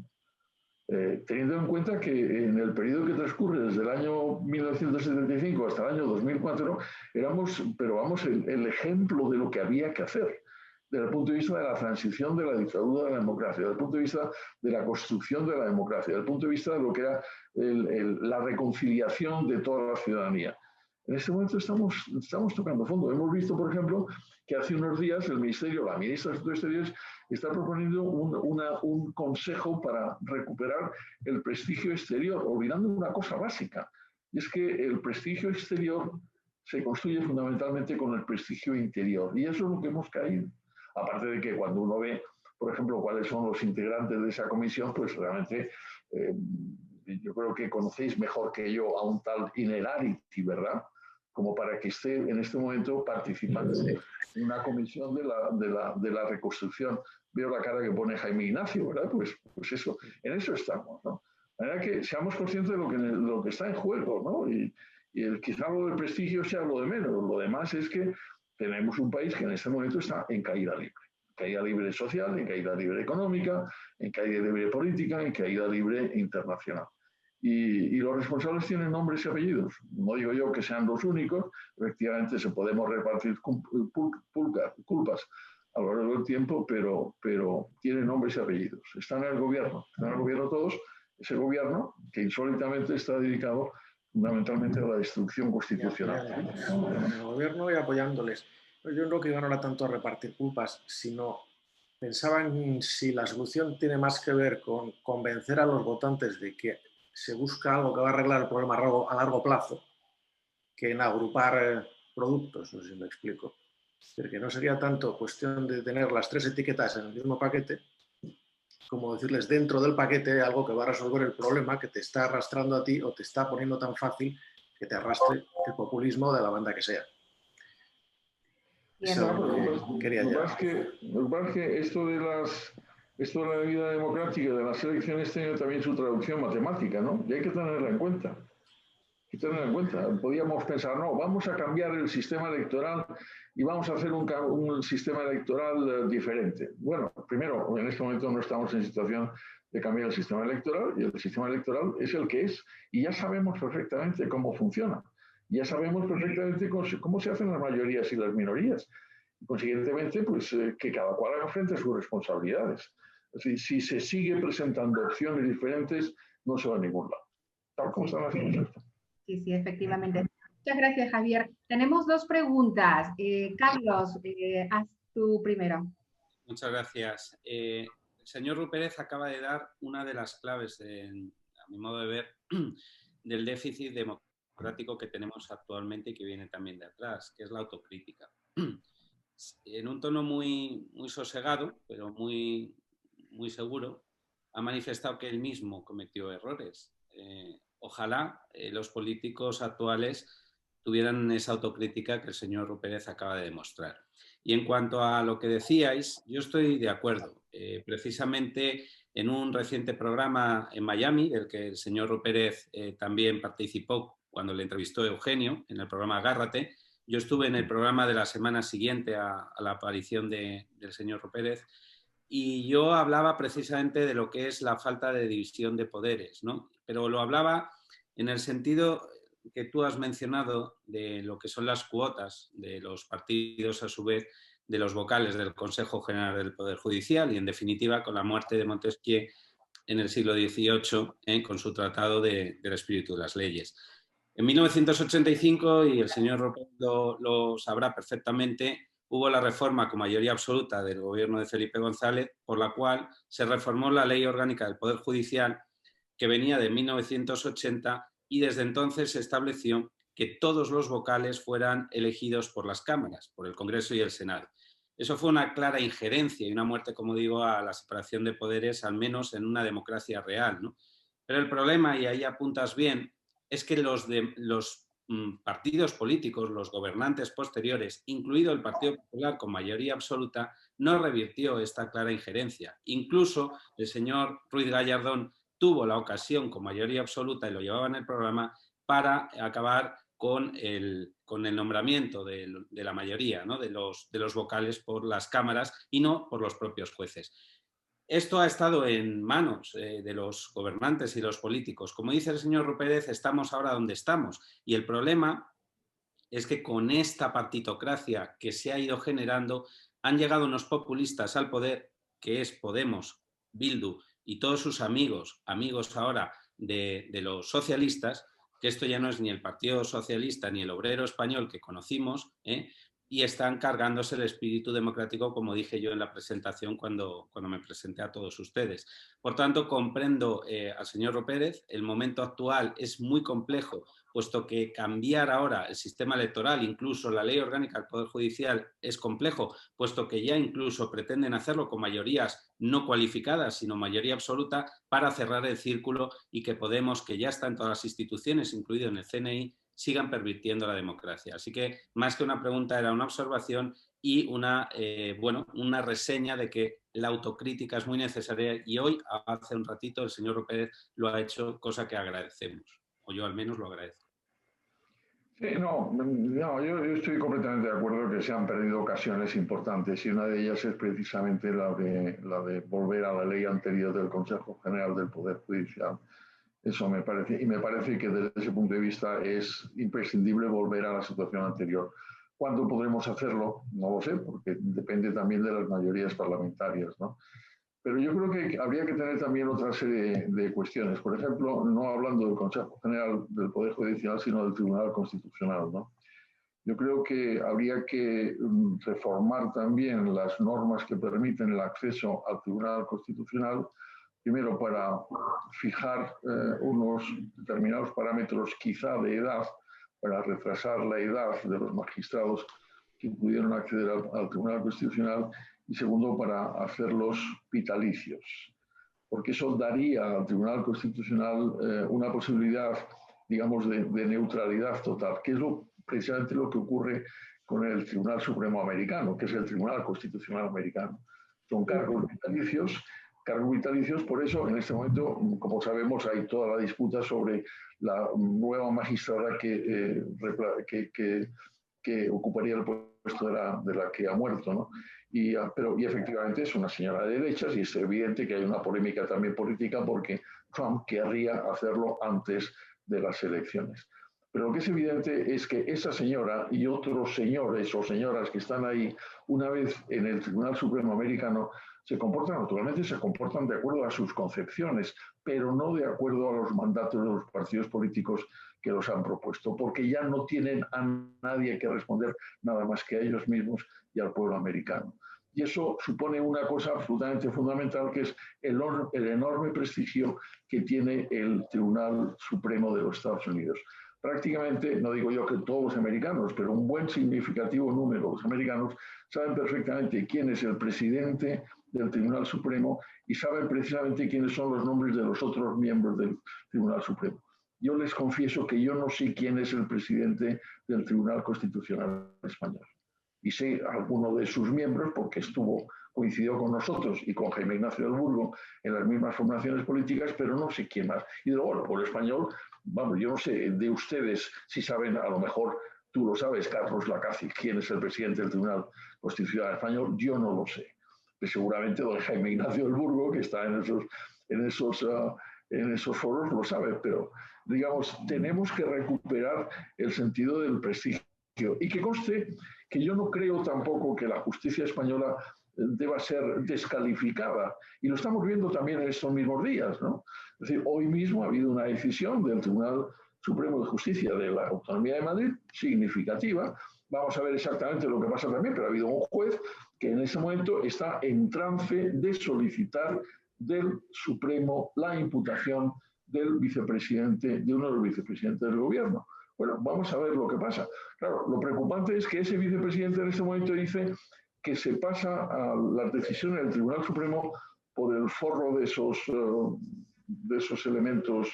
[SPEAKER 3] Teniendo en cuenta que en el periodo que transcurre desde el año 1975 hasta el año 2004 éramos, pero vamos, el ejemplo de lo que había que hacer desde el punto de vista de la transición de la dictadura a la democracia, desde el punto de vista de la construcción de la democracia, desde el punto de vista de lo que era la reconciliación de toda la ciudadanía. En este momento estamos tocando fondo. Hemos visto, por ejemplo, que hace unos días el Ministerio, la ministra de Asuntos Exteriores, está proponiendo un consejo para recuperar el prestigio exterior, olvidando una cosa básica, y es que el prestigio exterior se construye fundamentalmente con el prestigio interior, y eso es lo que hemos caído. Aparte de que cuando uno ve, por ejemplo, cuáles son los integrantes de esa comisión, pues realmente yo creo que conocéis mejor que yo a un tal Innerarity, ¿verdad? como para que esté en este momento participando en una comisión de la reconstrucción. Veo la cara que pone Jaime Ignacio, ¿verdad? Pues eso, en eso estamos, ¿no? De manera que seamos conscientes de lo que está en juego, ¿no? Y quizá lo del prestigio sea lo de menos. Lo demás es que tenemos un país que en este momento está en caída libre. Caída libre social, en caída libre económica, en caída libre política, en caída libre internacional. Y los responsables tienen nombres y apellidos. No digo yo que sean los únicos, efectivamente se podemos repartir culpas a lo largo del tiempo, pero tienen nombres y apellidos. Están en el gobierno todos, ese gobierno que insólitamente está dedicado fundamentalmente a la destrucción constitucional.
[SPEAKER 4] En el gobierno y apoyándoles. Yo creo que no era tanto a repartir culpas, sino pensaba en si la solución tiene más que ver con convencer a los votantes de que se busca algo que va a arreglar el problema a largo plazo, que en agrupar productos, no sé si me explico. Es decir, que no sería tanto cuestión de tener las 3 etiquetas en el mismo paquete, como decirles dentro del paquete algo que va a resolver el problema que te está arrastrando a ti o te está poniendo tan fácil que te arrastre el populismo de la banda que sea.
[SPEAKER 3] Lo que pasa es que esto de la vida democrática de las elecciones tiene también su traducción matemática, ¿no? Y hay que tenerla en cuenta. Podíamos pensar, no, vamos a cambiar el sistema electoral y vamos a hacer un sistema electoral diferente. Bueno, primero, en este momento no estamos en situación de cambiar el sistema electoral y el sistema electoral es el que es y ya sabemos perfectamente cómo funciona. Ya sabemos perfectamente cómo se hacen las mayorías y las minorías. Consiguientemente, pues que cada cual haga frente a sus responsabilidades. Es decir, si se sigue presentando opciones diferentes, no se va a ningún lado. Tal como están haciendo esto.
[SPEAKER 1] Sí, efectivamente. Muchas gracias, Javier. Tenemos 2 preguntas. Carlos, haz tú primero.
[SPEAKER 5] Muchas gracias. El señor Rupérez acaba de dar una de las claves, a mi modo de ver, del déficit democrático que tenemos actualmente y que viene también de atrás, que es la autocrítica. En un tono muy sosegado, pero muy seguro, ha manifestado que él mismo cometió errores. Ojalá los políticos actuales tuvieran esa autocrítica que el señor Rupérez acaba de demostrar. Y en cuanto a lo que decíais, yo estoy de acuerdo. Precisamente en un reciente programa en Miami, del que el señor Rupérez también participó cuando le entrevistó Eugenio, en el programa Agárrate, yo estuve en el programa de la semana siguiente a la aparición del señor Rupérez y yo hablaba precisamente de lo que es la falta de división de poderes, ¿no? Pero lo hablaba en el sentido que tú has mencionado de lo que son las cuotas de los partidos, a su vez, de los vocales del Consejo General del Poder Judicial y, en definitiva, con la muerte de Montesquieu en el siglo XVIII, con su Tratado del Espíritu de las Leyes. En 1985, y el señor Rupérez lo sabrá perfectamente, hubo la reforma con mayoría absoluta del gobierno de Felipe González, por la cual se reformó la Ley Orgánica del Poder Judicial, que venía de 1980, y desde entonces se estableció que todos los vocales fueran elegidos por las cámaras, por el Congreso y el Senado. Eso fue una clara injerencia y una muerte, como digo, a la separación de poderes, al menos en una democracia real, ¿no? Pero el problema, y ahí apuntas bien, es que los partidos políticos, los gobernantes posteriores, incluido el Partido Popular con mayoría absoluta, no revirtió esta clara injerencia. Incluso el señor Ruiz Gallardón tuvo la ocasión con mayoría absoluta, y lo llevaba en el programa, para acabar con el nombramiento de la mayoría, ¿no? de los vocales por las cámaras y no por los propios jueces. Esto ha estado en manos de los gobernantes y los políticos. Como dice el señor Rupérez, estamos ahora donde estamos. Y el problema es que con esta partitocracia que se ha ido generando, han llegado unos populistas al poder, que es Podemos, Bildu y todos sus amigos ahora de los socialistas, que esto ya no es ni el Partido Socialista ni el Obrero Español que conocimos, y están cargándose el espíritu democrático, como dije yo en la presentación cuando me presenté a todos ustedes. Por tanto, comprendo al señor Rupérez, el momento actual es muy complejo, puesto que cambiar ahora el sistema electoral, incluso la ley orgánica del Poder Judicial, es complejo, puesto que ya incluso pretenden hacerlo con mayorías no cualificadas, sino mayoría absoluta, para cerrar el círculo y que Podemos, que ya está en todas las instituciones, incluido en el CNI, sigan pervirtiendo la democracia. Así que más que una pregunta era una observación y una reseña de que la autocrítica es muy necesaria y hoy, hace un ratito, el señor Pérez lo ha hecho, cosa que agradecemos, o yo al menos lo agradezco.
[SPEAKER 3] Sí, yo estoy completamente de acuerdo que se han perdido ocasiones importantes y una de ellas es precisamente la de volver a la ley anterior del Consejo General del Poder Judicial. Eso me parece que desde ese punto de vista es imprescindible volver a la situación anterior. ¿Cuándo podremos hacerlo? No lo sé, porque depende también de las mayorías parlamentarias, ¿no? Pero yo creo que habría que tener también otra serie de cuestiones. Por ejemplo, no hablando del Consejo General del Poder Judicial, sino del Tribunal Constitucional, ¿no? Yo creo que habría que reformar también las normas que permiten el acceso al Tribunal Constitucional, primero para fijar unos determinados parámetros quizá de edad, para retrasar la edad de los magistrados que pudieron acceder al Tribunal Constitucional, y segundo, para hacerlos vitalicios, porque eso daría al Tribunal Constitucional una posibilidad, digamos, de neutralidad total, que es precisamente lo que ocurre con el Tribunal Supremo Americano, que es el Tribunal Constitucional Americano. Son cargos vitalicios, por eso en este momento, como sabemos, hay toda la disputa sobre la nueva magistrada que ocuparía el puesto de la que ha muerto, ¿no? Y efectivamente es una señora de derechas y es evidente que hay una polémica también política porque Trump querría hacerlo antes de las elecciones. Pero lo que es evidente es que esa señora y otros señores o señoras que están ahí una vez en el Tribunal Supremo Americano se comportan de acuerdo a sus concepciones, pero no de acuerdo a los mandatos de los partidos políticos que los han propuesto, porque ya no tienen a nadie que responder nada más que a ellos mismos y al pueblo americano. Y eso supone una cosa absolutamente fundamental, que es el enorme prestigio que tiene el Tribunal Supremo de los Estados Unidos. Prácticamente, no digo yo que todos los americanos, pero un buen significativo número de los americanos saben perfectamente quién es el presidente del Tribunal Supremo y saben precisamente quiénes son los nombres de los otros miembros del Tribunal Supremo. Yo les confieso que yo no sé quién es el presidente del Tribunal Constitucional Español. Y sé alguno de sus miembros porque coincidió con nosotros y con Jaime Ignacio del Burgo en las mismas formaciones políticas, pero no sé quién más. Y luego, bueno, por el español, vamos, yo no sé de ustedes si saben, a lo mejor tú lo sabes, Carlos Lacaci, quién es el presidente del Tribunal Constitucional Español, yo no lo sé. Pero seguramente don Jaime Ignacio del Burgo, que está en esos foros, lo sabe, pero digamos, tenemos que recuperar el sentido del prestigio. Y que conste que yo no creo tampoco que la justicia española deba ser descalificada. Y lo estamos viendo también en estos mismos días, ¿no? Es decir, hoy mismo ha habido una decisión del Tribunal Supremo de Justicia de la Autonomía de Madrid significativa. Vamos a ver exactamente lo que pasa también, pero ha habido un juez que en ese momento está en trance de solicitar del Supremo la imputación del vicepresidente, de uno de los vicepresidentes del gobierno. Bueno, vamos a ver lo que pasa. Claro, lo preocupante es que ese vicepresidente en este momento dice que se pasa a las decisiones del Tribunal Supremo por el forro de esos elementos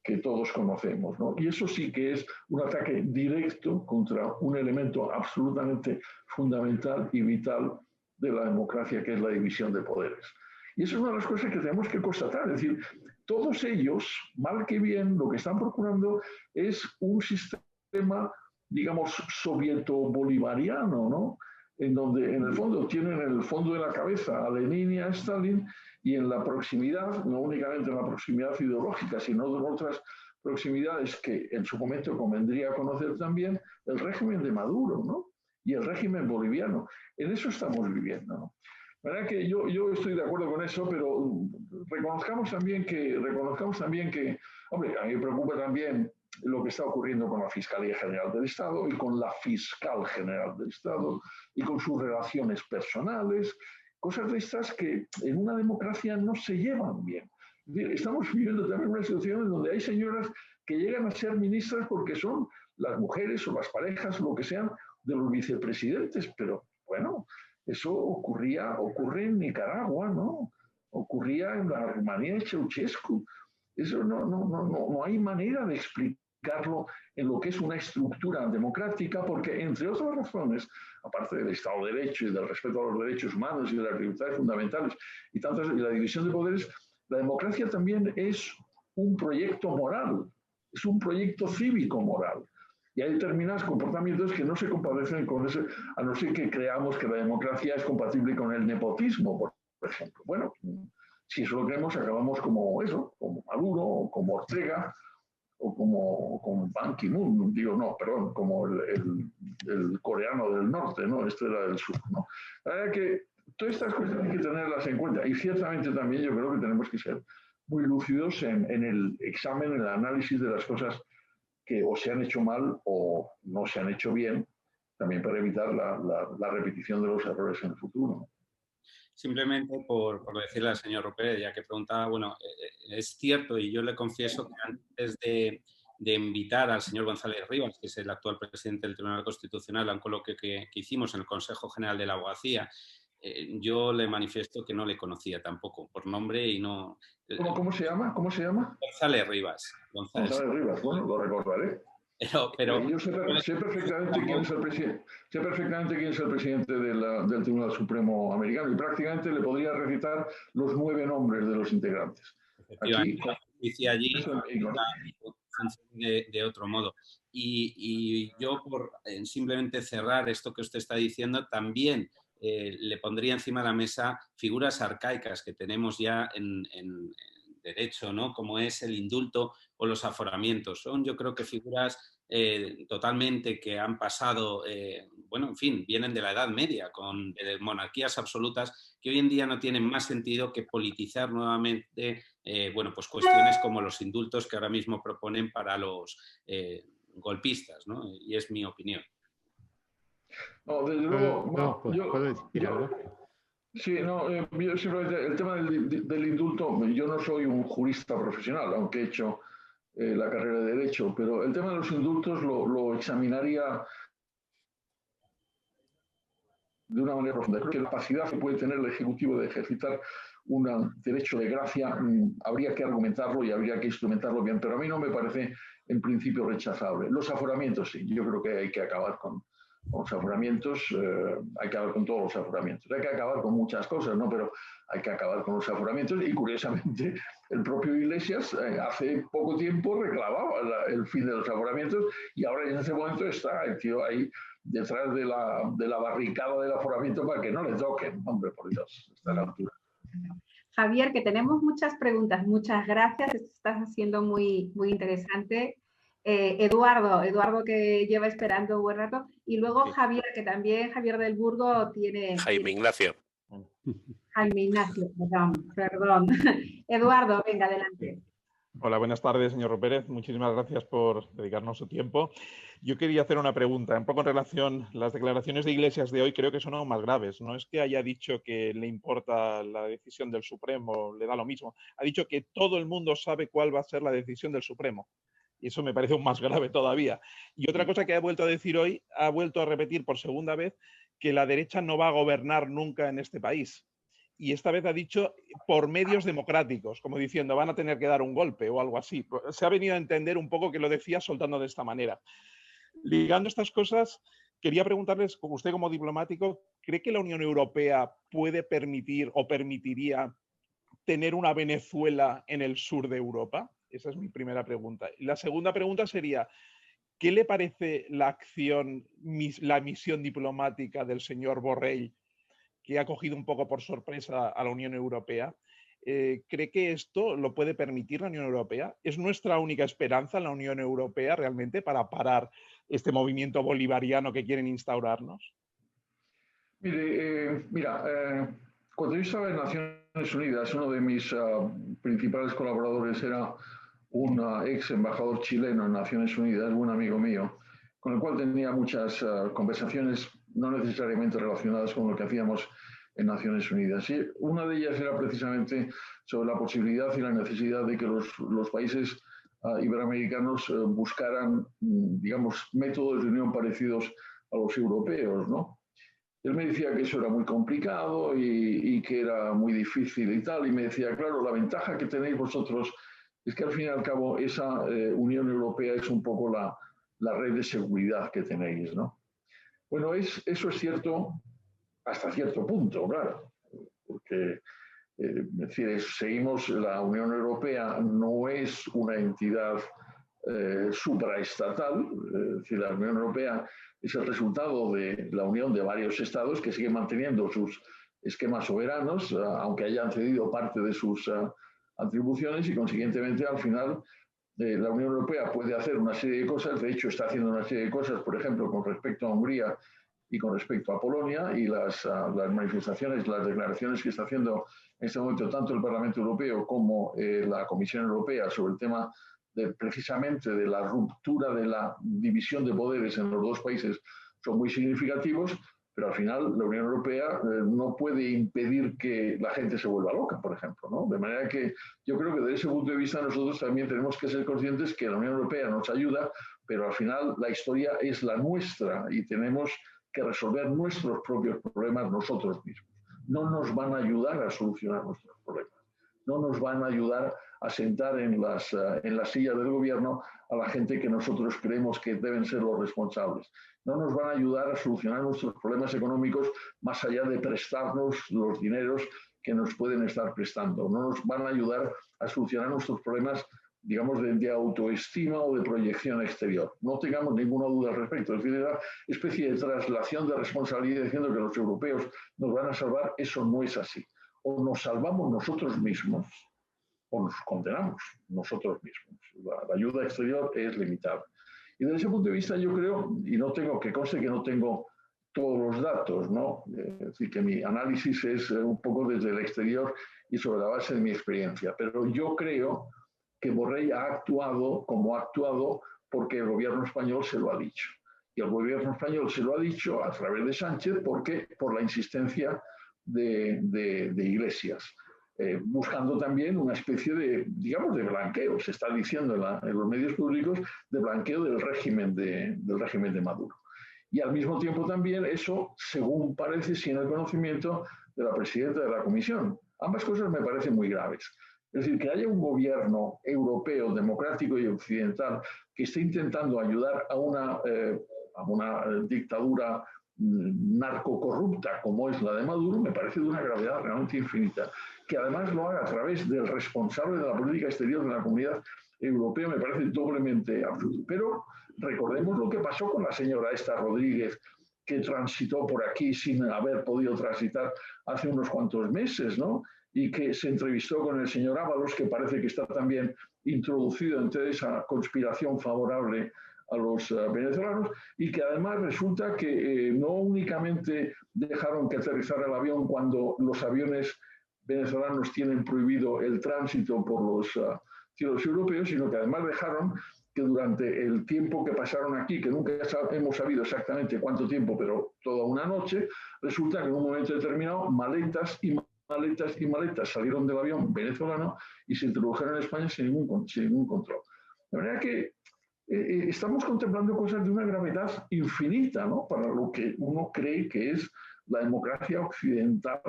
[SPEAKER 3] que todos conocemos, ¿no? Y eso sí que es un ataque directo contra un elemento absolutamente fundamental y vital de la democracia, que es la división de poderes. Y eso es una de las cosas que tenemos que constatar. Es decir, todos ellos, mal que bien, lo que están procurando es un sistema, digamos, sovieto-bolivariano, ¿no? En donde, en el fondo, tienen en el fondo de la cabeza a Lenin y a Stalin, y en la proximidad, no únicamente en la proximidad ideológica, sino en otras proximidades que en su momento convendría conocer también, el régimen de Maduro, ¿no? Y el régimen boliviano. En eso estamos viviendo, ¿no? La verdad que yo estoy de acuerdo con eso, pero reconozcamos también que, hombre, a mí me preocupa también lo que está ocurriendo con la Fiscalía General del Estado y con la Fiscal General del Estado y con sus relaciones personales, cosas de estas que en una democracia no se llevan bien. Estamos viviendo también una situación en donde hay señoras que llegan a ser ministras porque son las mujeres o las parejas o lo que sean de los vicepresidentes, pero bueno, eso ocurre en Nicaragua, ¿no? Ocurría en la Rumanía de Ceausescu. Eso no hay manera de explicar aplicarlo en lo que es una estructura democrática, porque, entre otras razones, aparte del Estado de Derecho y del respeto a los derechos humanos y de las libertades fundamentales y la división de poderes, la democracia también es un proyecto moral, es un proyecto cívico-moral. Y hay determinados comportamientos que no se compadecen con ese, a no ser que creamos que la democracia es compatible con el nepotismo, por ejemplo. Bueno, si eso lo creemos, acabamos como eso, como Maduro, o como Ortega, o como Ban Ki-moon, como el coreano del norte, ¿no? Este era del sur, ¿no? La verdad que todas estas cosas hay que tenerlas en cuenta. Y ciertamente también yo creo que tenemos que ser muy lúcidos en el examen, en el análisis de las cosas que o se han hecho mal o no se han hecho bien, también para evitar la repetición de los errores en el futuro.
[SPEAKER 5] Simplemente por decirle al señor Rupert, ya que preguntaba, bueno, es cierto, y yo le confieso que antes de invitar al señor González Rivas, que es el actual presidente del Tribunal Constitucional, a un coloquio que hicimos en el Consejo General de la Abogacía, yo le manifiesto que no le conocía tampoco por nombre y no...
[SPEAKER 3] ¿Cómo se llama? ¿Cómo se llama?
[SPEAKER 5] González Rivas.
[SPEAKER 3] González Rivas, bueno, lo recordaré.
[SPEAKER 5] Pero
[SPEAKER 3] yo sé perfectamente quién es el presidente. Sé perfectamente quién es el presidente del Tribunal Supremo americano y prácticamente le podría recitar los 9 nombres de los integrantes.
[SPEAKER 5] Aquí, la justicia allí funciona de otro modo. Y yo, por simplemente cerrar esto que usted está diciendo, también le pondría encima de la mesa figuras arcaicas que tenemos ya en derecho, ¿no? Como es el indulto o los aforamientos. Son, yo creo que figuras totalmente que han pasado, bueno, en fin, vienen de la Edad Media, con monarquías absolutas que hoy en día no tienen más sentido que politizar nuevamente, bueno, pues cuestiones como los indultos que ahora mismo proponen para los golpistas, ¿no? Y es mi opinión.
[SPEAKER 3] No, desde luego,
[SPEAKER 6] ¿puedo decir algo?
[SPEAKER 3] Sí, no, yo simplemente, el tema del indulto, yo no soy un jurista profesional, aunque he hecho la carrera de Derecho, pero el tema de los indultos lo examinaría de una manera profunda. Creo que la capacidad que puede tener el Ejecutivo de ejercitar un derecho de gracia habría que argumentarlo y habría que instrumentarlo bien, pero a mí no me parece en principio rechazable. Los aforamientos, sí, yo creo que hay que acabar con los aforamientos, hay que acabar con todos los aforamientos. Hay que acabar con muchas cosas, ¿no? Pero hay que acabar con los aforamientos y, curiosamente, el propio Iglesias hace poco tiempo reclamaba el fin de los aforamientos y ahora en ese momento está el tío ahí detrás de la barricada del aforamiento para que no le toquen. Hombre, por Dios, está a la altura.
[SPEAKER 1] Javier, que tenemos muchas preguntas. Muchas gracias. Esto estás haciendo muy, muy interesante. Eduardo que lleva esperando un buen rato. Y luego Javier, que también Javier del Burgo tiene...
[SPEAKER 2] Jaime Ignacio.
[SPEAKER 1] Jaime Ignacio, perdón. Eduardo, venga, adelante.
[SPEAKER 6] Hola, buenas tardes, señor Pérez. Muchísimas gracias por dedicarnos su tiempo. Yo quería hacer una pregunta, un poco en relación, las declaraciones de Iglesias de hoy creo que son aún más graves. No es que haya dicho que le importa la decisión del Supremo, le da lo mismo. Ha dicho que todo el mundo sabe cuál va a ser la decisión del Supremo. Y eso me parece aún más grave todavía. Y otra cosa que ha vuelto a decir hoy, ha vuelto a repetir por segunda vez que la derecha no va a gobernar nunca en este país. Y esta vez ha dicho por medios democráticos, como diciendo van a tener que dar un golpe o algo así. Se ha venido a entender un poco que lo decía soltando de esta manera. Ligando estas cosas, quería preguntarles, usted como diplomático, ¿cree que la Unión Europea puede permitir o permitiría tener una Venezuela en el sur de Europa? Esa es mi primera pregunta. Y la segunda pregunta sería, ¿qué le parece la acción, la misión diplomática del señor Borrell, que ha cogido un poco por sorpresa a la Unión Europea? ¿Cree que esto lo puede permitir la Unión Europea? ¿Es nuestra única esperanza la Unión Europea realmente para parar este movimiento bolivariano que quieren instaurarnos?
[SPEAKER 3] Cuando yo estaba en Naciones Unidas, uno de mis principales colaboradores era un ex embajador chileno en Naciones Unidas, un amigo mío, con el cual tenía muchas conversaciones no necesariamente relacionadas con lo que hacíamos en Naciones Unidas. Y una de ellas era precisamente sobre la posibilidad y la necesidad de que los países iberoamericanos buscaran, digamos, métodos de unión parecidos a los europeos, ¿no? Él me decía que eso era muy complicado y que era muy difícil y tal, y me decía, claro, la ventaja que tenéis vosotros es que al fin y al cabo esa Unión Europea es un poco la red de seguridad que tenéis, ¿no? Bueno, eso es cierto hasta cierto punto, claro, porque es decir, seguimos, la Unión Europea no es una entidad supraestatal, es decir, la Unión Europea es el resultado de la unión de varios estados que siguen manteniendo sus esquemas soberanos, aunque hayan cedido parte de sus atribuciones y, consiguientemente, al final la Unión Europea puede hacer una serie de cosas, de hecho está haciendo una serie de cosas, por ejemplo, con respecto a Hungría y con respecto a Polonia, y las manifestaciones, las declaraciones que está haciendo en este momento tanto el Parlamento Europeo como la Comisión Europea sobre el tema precisamente de la ruptura de la división de poderes en los dos países son muy significativos, pero al final la Unión Europea no puede impedir que la gente se vuelva loca, por ejemplo, ¿no? De manera que yo creo que desde ese punto de vista nosotros también tenemos que ser conscientes que la Unión Europea nos ayuda, pero al final la historia es la nuestra y tenemos que resolver nuestros propios problemas nosotros mismos. No nos van a ayudar a solucionar nuestros problemas. No nos van a ayudar a sentar en las sillas del gobierno a la gente que nosotros creemos que deben ser los responsables. No nos van a ayudar a solucionar nuestros problemas económicos más allá de prestarnos los dineros que nos pueden estar prestando. No nos van a ayudar a solucionar nuestros problemas, digamos, de autoestima o de proyección exterior. No tengamos ninguna duda al respecto. Es decir, la especie de traslación de responsabilidad diciendo que los europeos nos van a salvar, eso no es así. O nos salvamos nosotros mismos o nos condenamos nosotros mismos. La ayuda exterior es limitada. Y desde ese punto de vista yo creo, y no tengo, que conste que no tengo todos los datos, ¿no? Es decir, que mi análisis es un poco desde el exterior y sobre la base de mi experiencia, pero yo creo que Borrell ha actuado como ha actuado porque el gobierno español se lo ha dicho. Y el gobierno español se lo ha dicho a través de Sánchez porque por la insistencia de Iglesias. Buscando también una especie de, digamos, de blanqueo, se está diciendo en los medios públicos, de blanqueo del régimen de Maduro. Y al mismo tiempo también eso, según parece, sin el conocimiento de la presidenta de la Comisión. Ambas cosas me parecen muy graves. Es decir, que haya un gobierno europeo, democrático y occidental que esté intentando ayudar a una dictadura narcocorrupta como es la de Maduro, me parece de una gravedad realmente infinita. Que además lo haga a través del responsable de la política exterior de la Comunidad Europea me parece doblemente absurdo. Pero recordemos lo que pasó con la señora esta Rodríguez, que transitó por aquí sin haber podido transitar hace unos cuantos meses, ¿no? Y que se entrevistó con el señor Ábalos, que parece que está también introducido entre esa conspiración favorable a los venezolanos, y que además resulta que no únicamente dejaron que aterrizara el avión cuando los aviones venezolanos tienen prohibido el tránsito por los cielos europeos, sino que además dejaron que durante el tiempo que pasaron aquí, que nunca hemos sabido exactamente cuánto tiempo, pero toda una noche, resulta que en un momento determinado maletas y maletas salieron del avión venezolano y se introdujeron en España sin ningún control. De manera que estamos contemplando cosas de una gravedad infinita, ¿no? Para lo que uno cree que es la democracia occidental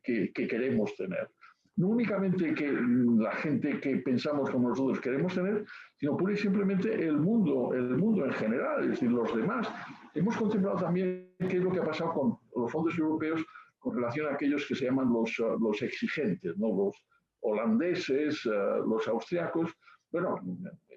[SPEAKER 3] que queremos tener. No únicamente que la gente que pensamos como nosotros queremos tener, sino pura y simplemente el mundo en general, es decir, los demás. Hemos contemplado también qué es lo que ha pasado con los fondos europeos con relación a aquellos que se llaman los exigentes, ¿no? Los holandeses, los austriacos. Bueno,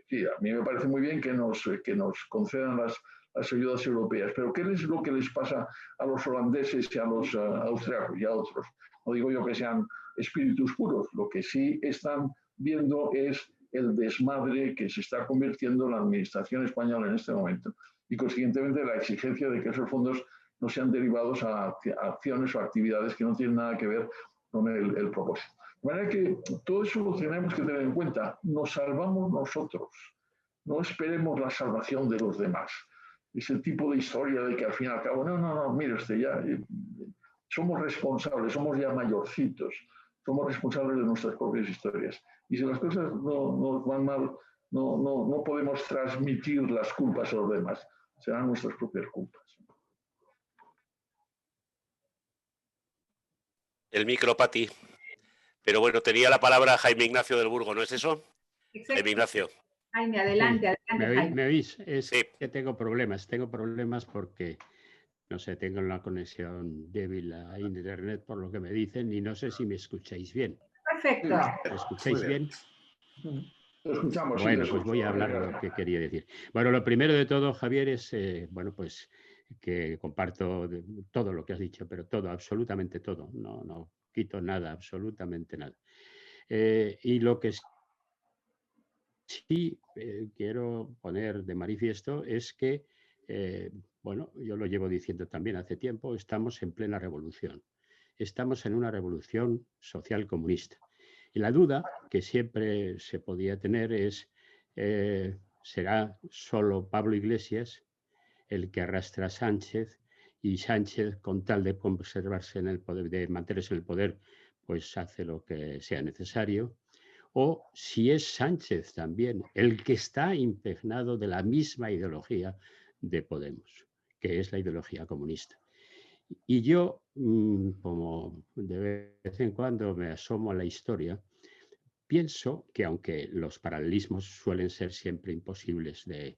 [SPEAKER 3] sí, a mí me parece muy bien que nos concedan las ayudas europeas, pero ¿qué es lo que les pasa a los holandeses y a los austriacos y a otros? No digo yo que sean espíritus puros, lo que sí están viendo es el desmadre que se está convirtiendo en la administración española en este momento y, consiguientemente, la exigencia de que esos fondos no sean derivados a acciones o actividades que no tienen nada que ver con el propósito. De manera que todo eso lo tenemos que tener en cuenta. Nos salvamos nosotros. No esperemos la salvación de los demás. Ese tipo de historia de que al fin y al cabo, no, mire usted, ya somos responsables, somos ya mayorcitos, somos responsables de nuestras propias historias. Y si las cosas no van mal, no podemos transmitir las culpas a los demás. Serán nuestras propias culpas.
[SPEAKER 2] El micro, Pati. Pero bueno, tenía la palabra Jaime Ignacio del Burgo, ¿no es eso?
[SPEAKER 1] Exacto.
[SPEAKER 2] Ignacio.
[SPEAKER 1] Jaime, adelante,
[SPEAKER 7] Sí.
[SPEAKER 1] adelante, Jaime.
[SPEAKER 7] ¿Me oís? Es
[SPEAKER 2] Sí.
[SPEAKER 7] que tengo problemas porque, no sé, tengo una conexión débil a internet por lo que me dicen y no sé si me escucháis bien.
[SPEAKER 1] Perfecto.
[SPEAKER 7] ¿Me escucháis bien?
[SPEAKER 3] Te escuchamos.
[SPEAKER 7] Bueno,
[SPEAKER 3] sí, te
[SPEAKER 7] pues voy a hablar lo que quería decir. Bueno, lo primero de todo, Javier, es, bueno, pues que comparto todo lo que has dicho, pero todo, absolutamente todo. No quito nada, absolutamente nada. Y lo que sí quiero poner de manifiesto es que, bueno, yo lo llevo diciendo también hace tiempo, estamos en plena revolución. Estamos en una revolución social comunista. Y la duda que siempre se podía tener es, ¿será solo Pablo Iglesias el que arrastra a Sánchez y Sánchez, con tal de conservarse en el poder, de mantenerse en el poder, pues hace lo que sea necesario? O si es Sánchez también el que está impregnado de la misma ideología de Podemos, que es la ideología comunista. Y yo, como de vez en cuando me asomo a la historia, pienso que aunque los paralelismos suelen ser siempre imposibles de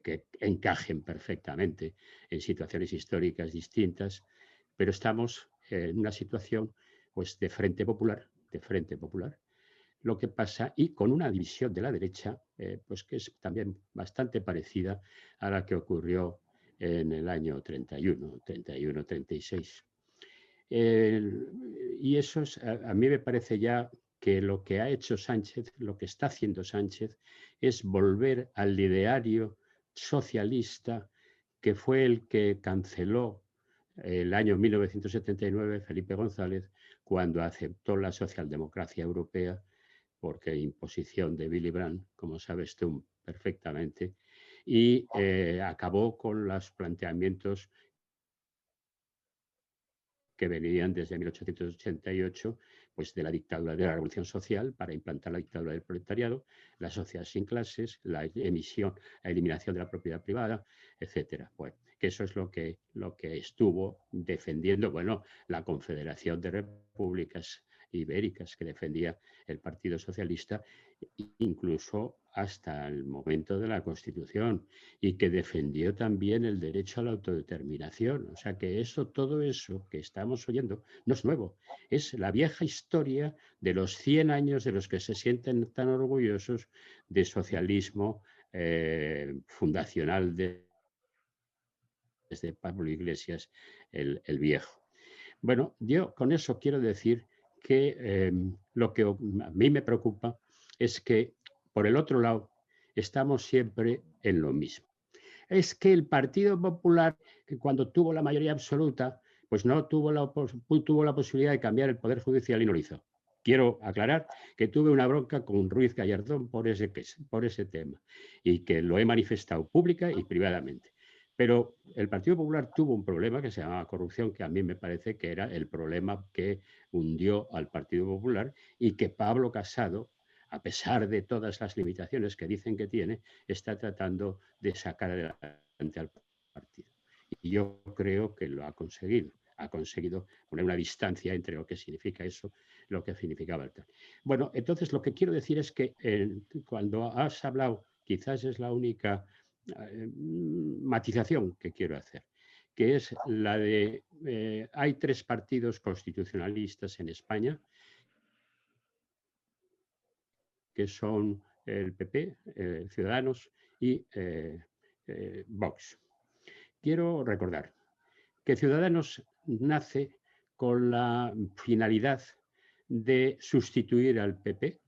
[SPEAKER 7] que encajen perfectamente en situaciones históricas distintas, pero estamos en una situación pues, de frente popular, lo que pasa, y con una división de la derecha, pues que es también bastante parecida a la que ocurrió en el año 36. Y eso es, a mí me parece ya que lo que ha hecho Sánchez, lo que está haciendo Sánchez, es volver al ideario socialista que fue el que canceló el año 1979 Felipe González cuando aceptó la socialdemocracia europea, porque imposición de Willy Brandt, como sabes tú perfectamente, y acabó con los planteamientos que venían desde 1888, pues de la dictadura de la Revolución Social para implantar la dictadura del proletariado, la sociedad sin clases, la eliminación de la propiedad privada, etcétera. Bueno, que eso es lo que estuvo defendiendo, bueno, la Confederación de Repúblicas Ibéricas que defendía el Partido Socialista, incluso hasta el momento de la Constitución, y que defendió también el derecho a la autodeterminación. O sea que todo eso que estamos oyendo no es nuevo, es la vieja historia de los 100 años de los que se sienten tan orgullosos de socialismo fundacional desde Pablo Iglesias el viejo. Bueno, yo con eso quiero decir que lo que a mí me preocupa es que, por el otro lado, estamos siempre en lo mismo. Es que el Partido Popular, que cuando tuvo la mayoría absoluta, pues no tuvo la posibilidad de cambiar el Poder Judicial y no lo hizo. Quiero aclarar que tuve una bronca con Ruiz Gallardón por ese tema y que lo he manifestado pública y privadamente. Pero el Partido Popular tuvo un problema que se llamaba corrupción, que a mí me parece que era el problema que hundió al Partido Popular y que Pablo Casado, a pesar de todas las limitaciones que dicen que tiene, está tratando de sacar adelante al partido. Y yo creo que lo ha conseguido. Ha conseguido poner una distancia entre lo que significa eso, lo que significaba el tal. Bueno, entonces lo que quiero decir es que cuando has hablado, quizás es la única matización que quiero hacer, que es la de hay 3 partidos constitucionalistas en España, que son el PP, Ciudadanos y Vox. Quiero recordar que Ciudadanos nace con la finalidad de sustituir al PP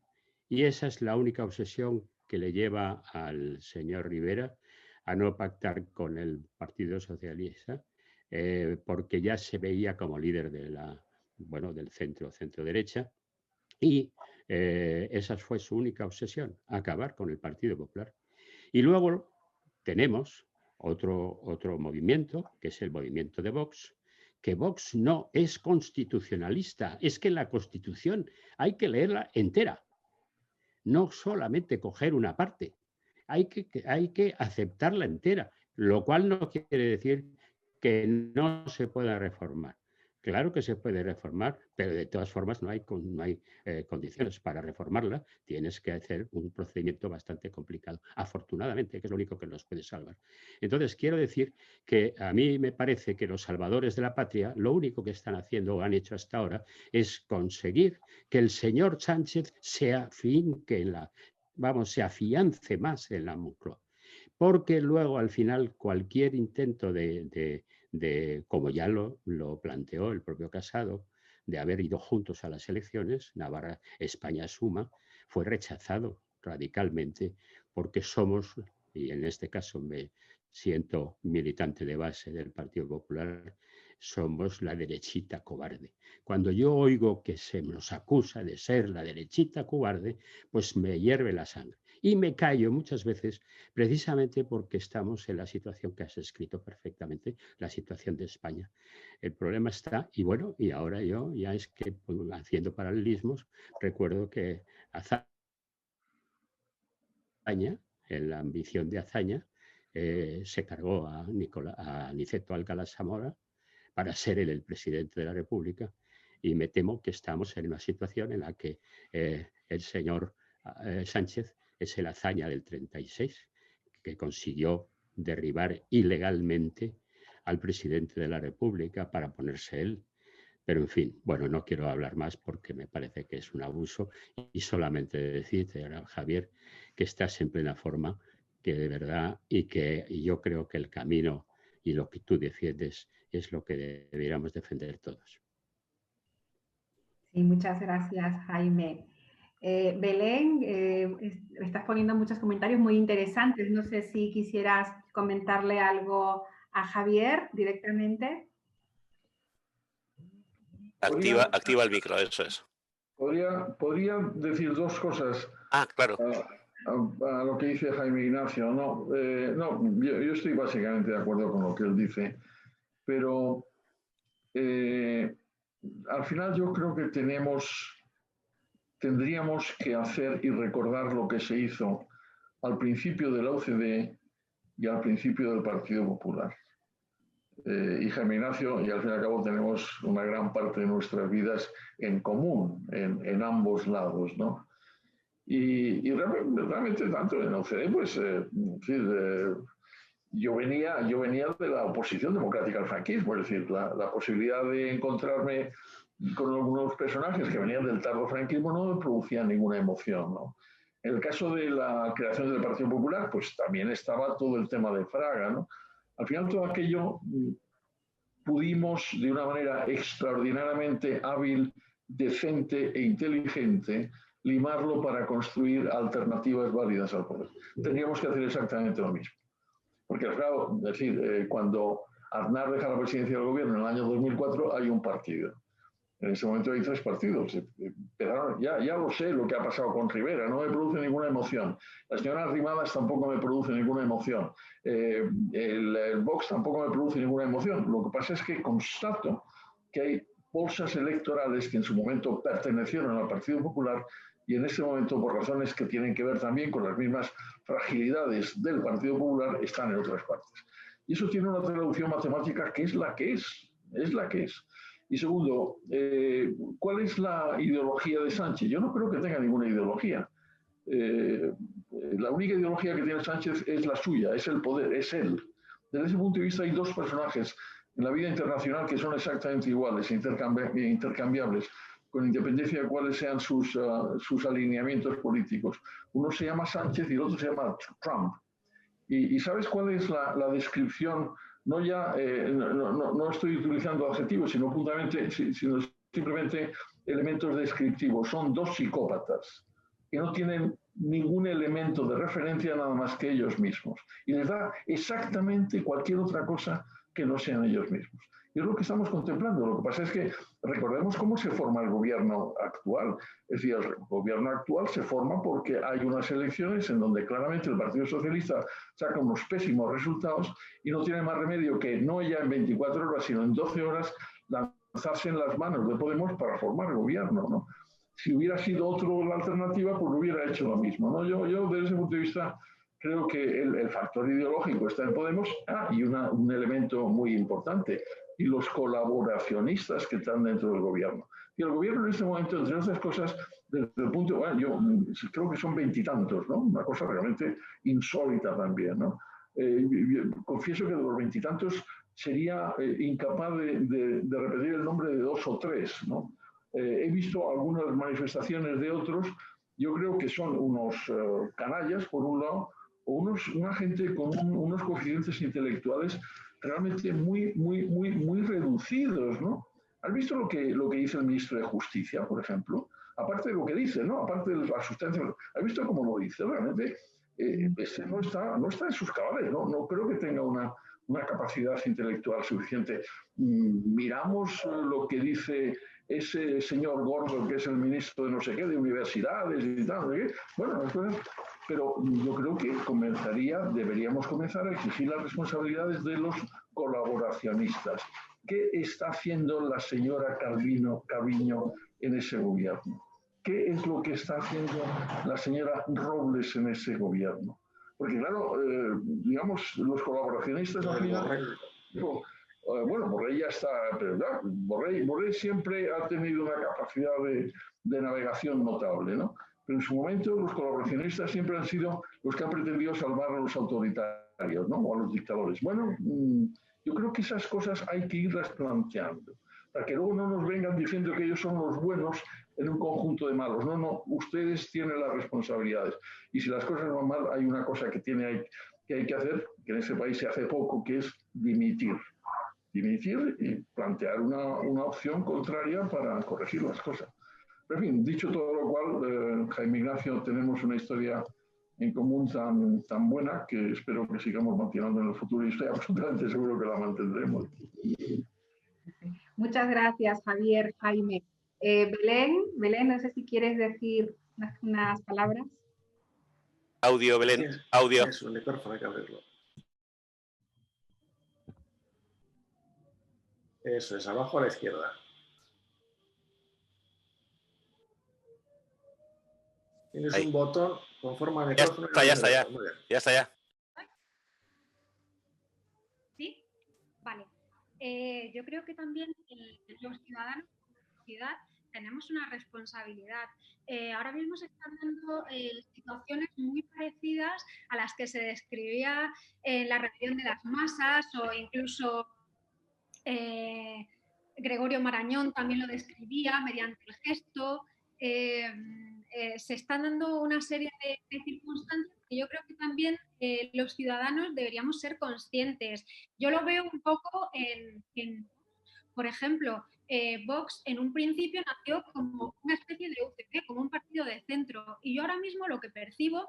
[SPEAKER 7] y esa es la única obsesión que le lleva al señor Rivera a no pactar con el Partido Socialista, porque ya se veía como líder del centro-derecha, y esa fue su única obsesión, acabar con el Partido Popular. Y luego tenemos otro movimiento, que es el movimiento de Vox, que Vox no es constitucionalista, es que la Constitución hay que leerla entera, no solamente coger una parte, hay que aceptarla entera, lo cual no quiere decir que no se pueda reformar. Claro que se puede reformar, pero de todas formas no hay condiciones para reformarla. Tienes que hacer un procedimiento bastante complicado, afortunadamente, que es lo único que nos puede salvar. Entonces, quiero decir que a mí me parece que los salvadores de la patria lo único que están haciendo o han hecho hasta ahora es conseguir que el señor Sánchez se afiance más en la Moncloa. Porque luego, al final, cualquier intento como ya lo planteó el propio Casado, de haber ido juntos a las elecciones, Navarra, España suma, fue rechazado radicalmente porque somos, y en este caso me siento militante de base del Partido Popular, somos la derechita cobarde. Cuando yo oigo que se nos acusa de ser la derechita cobarde, pues me hierve la sangre. Y me callo muchas veces precisamente porque estamos en la situación que has escrito perfectamente, la situación de España. El problema está, y bueno, y ahora yo ya es que haciendo paralelismos, recuerdo que Azaña, en la ambición de Azaña, se cargó a Niceto Alcalá Zamora para ser él el presidente de la República, y me temo que estamos en una situación en la que el señor Sánchez es el Azaña del 36, que consiguió derribar ilegalmente al presidente de la República para ponerse él. Pero en fin, bueno, no quiero hablar más porque me parece que es un abuso, y solamente decirte, Javier, que estás en plena forma, que de verdad, y yo creo que el camino y lo que tú defiendes es lo que deberíamos defender todos.
[SPEAKER 1] Sí, muchas gracias, Jaime. Belén, estás poniendo muchos comentarios muy interesantes. No sé si quisieras comentarle algo a Javier directamente.
[SPEAKER 2] Activa el micro, eso es.
[SPEAKER 3] Podría decir dos cosas.
[SPEAKER 2] Claro.
[SPEAKER 3] A lo que dice Jaime Ignacio. No, yo estoy básicamente de acuerdo con lo que él dice, pero al final yo creo que tendríamos que hacer y recordar lo que se hizo al principio de la OCDE y al principio del Partido Popular. Y Jaime Ignacio, y al fin y al cabo tenemos una gran parte de nuestras vidas en común, en ambos lados, ¿no? Y realmente tanto en la OCDE, pues, yo venía de la oposición democrática al franquismo, es decir, la posibilidad de encontrarme con algunos personajes que venían del tardo franquismo no me producía ninguna emoción, ¿no? En el caso de la creación del Partido Popular, pues también estaba todo el tema de Fraga, ¿no? Al final todo aquello pudimos de una manera extraordinariamente hábil, decente e inteligente limarlo para construir alternativas válidas al poder. Tendríamos que hacer exactamente lo mismo. Porque, claro, es decir, cuando Aznar deja la presidencia del gobierno en el año 2004, hay un partido. En ese momento hay tres partidos. Ya lo sé lo que ha pasado con Rivera, no me produce ninguna emoción. La señora Arrimadas tampoco me produce ninguna emoción. El Vox tampoco me produce ninguna emoción. Lo que pasa es que constato que hay bolsas electorales que en su momento pertenecieron al Partido Popular y en este momento, por razones que tienen que ver también con las mismas fragilidades del Partido Popular, están en otras partes. Y eso tiene una traducción matemática que es la que es. Es la que es. Y segundo, ¿cuál es la ideología de Sánchez? Yo no creo que tenga ninguna ideología. La única ideología que tiene Sánchez es la suya, es el poder, es él. Desde ese punto de vista hay dos personajes en la vida internacional que son exactamente iguales, intercambiables, con independencia de cuáles sean sus alineamientos políticos. Uno se llama Sánchez y el otro se llama Trump. ¿Y sabes cuál es la descripción? No estoy utilizando adjetivos, sino simplemente elementos descriptivos. Son dos psicópatas que no tienen ningún elemento de referencia nada más que ellos mismos. Y les da exactamente cualquier otra cosa que no sean ellos mismos. Y es lo que estamos contemplando. Lo que pasa es que recordemos cómo se forma el gobierno actual. Es decir, el gobierno actual se forma porque hay unas elecciones en donde claramente el Partido Socialista saca unos pésimos resultados y no tiene más remedio que no ya en 24 horas, sino en 12 horas lanzarse en las manos de Podemos para formar el gobierno, ¿no? Si hubiera sido otro la alternativa, pues hubiera hecho lo mismo, ¿no? Yo desde ese punto de vista creo que el factor ideológico está en Podemos y un elemento muy importante. y los colaboracionistas que están dentro del gobierno. Y el gobierno en este momento, entre otras cosas, desde el punto, bueno, yo creo que son 20 y tantos, ¿no? Una cosa realmente insólita también, ¿no? Confieso que de los 20 y tantos sería incapaz de repetir el nombre de 2 o 3, ¿no? He visto algunas manifestaciones de otros, yo creo que son unos canallas, por un lado, o una gente con unos coeficientes intelectuales realmente muy reducidos, ¿no? ¿Has visto lo que dice el ministro de Justicia, por ejemplo? Aparte de lo que dice, ¿no? Aparte de la sustancia, ¿has visto cómo lo dice? Realmente no está en sus cabales, ¿no? No creo que tenga una capacidad intelectual suficiente. Miramos lo que dice ese señor gordo que es el ministro de no sé qué, de universidades y tal, ¿no? Bueno, pero yo creo que deberíamos comenzar a exigir las responsabilidades de los colaboracionistas. ¿Qué está haciendo la señora Calviño en ese gobierno? ¿Qué es lo que está haciendo la señora Robles en ese gobierno? Porque claro, digamos, los colaboracionistas... Bueno, Borrell ya está, pero claro, Borrell siempre ha tenido una capacidad de navegación notable, ¿no? Pero en su momento los colaboracionistas siempre han sido los que han pretendido salvar a los autoritarios, ¿no? O a los dictadores. Bueno, yo creo que esas cosas hay que irlas planteando, para que luego no nos vengan diciendo que ellos son los buenos en un conjunto de malos. No, ustedes tienen las responsabilidades. Y si las cosas van mal, hay una cosa que hay que hacer, que en ese país se hace poco, que es dimitir y plantear una opción contraria para corregir las cosas. Pero, en fin, dicho todo lo cual, Jaime Ignacio, tenemos una historia en común tan buena que espero que sigamos manteniendo en el futuro y estoy absolutamente seguro que la mantendremos.
[SPEAKER 1] Muchas gracias, Javier, Jaime. Belén, no sé si quieres decir unas palabras.
[SPEAKER 2] Audio, Belén, audio.
[SPEAKER 4] Eso, el micrófono hay que abrirlo. Eso es, abajo a la izquierda. Tienes ahí un botón con forma de micrófono.
[SPEAKER 2] Ya está.
[SPEAKER 8] ¿Sí? Vale. Yo creo que también los ciudadanos de la sociedad tenemos una responsabilidad. Ahora mismo se están dando situaciones muy parecidas a las que se describía en la rebelión de las masas o incluso Gregorio Marañón también lo describía mediante el gesto. Se están dando una serie de circunstancias que yo creo que también los ciudadanos deberíamos ser conscientes. Yo lo veo un poco por ejemplo, Vox en un principio nació como una especie de UCD, como un partido de centro, y yo ahora mismo lo que percibo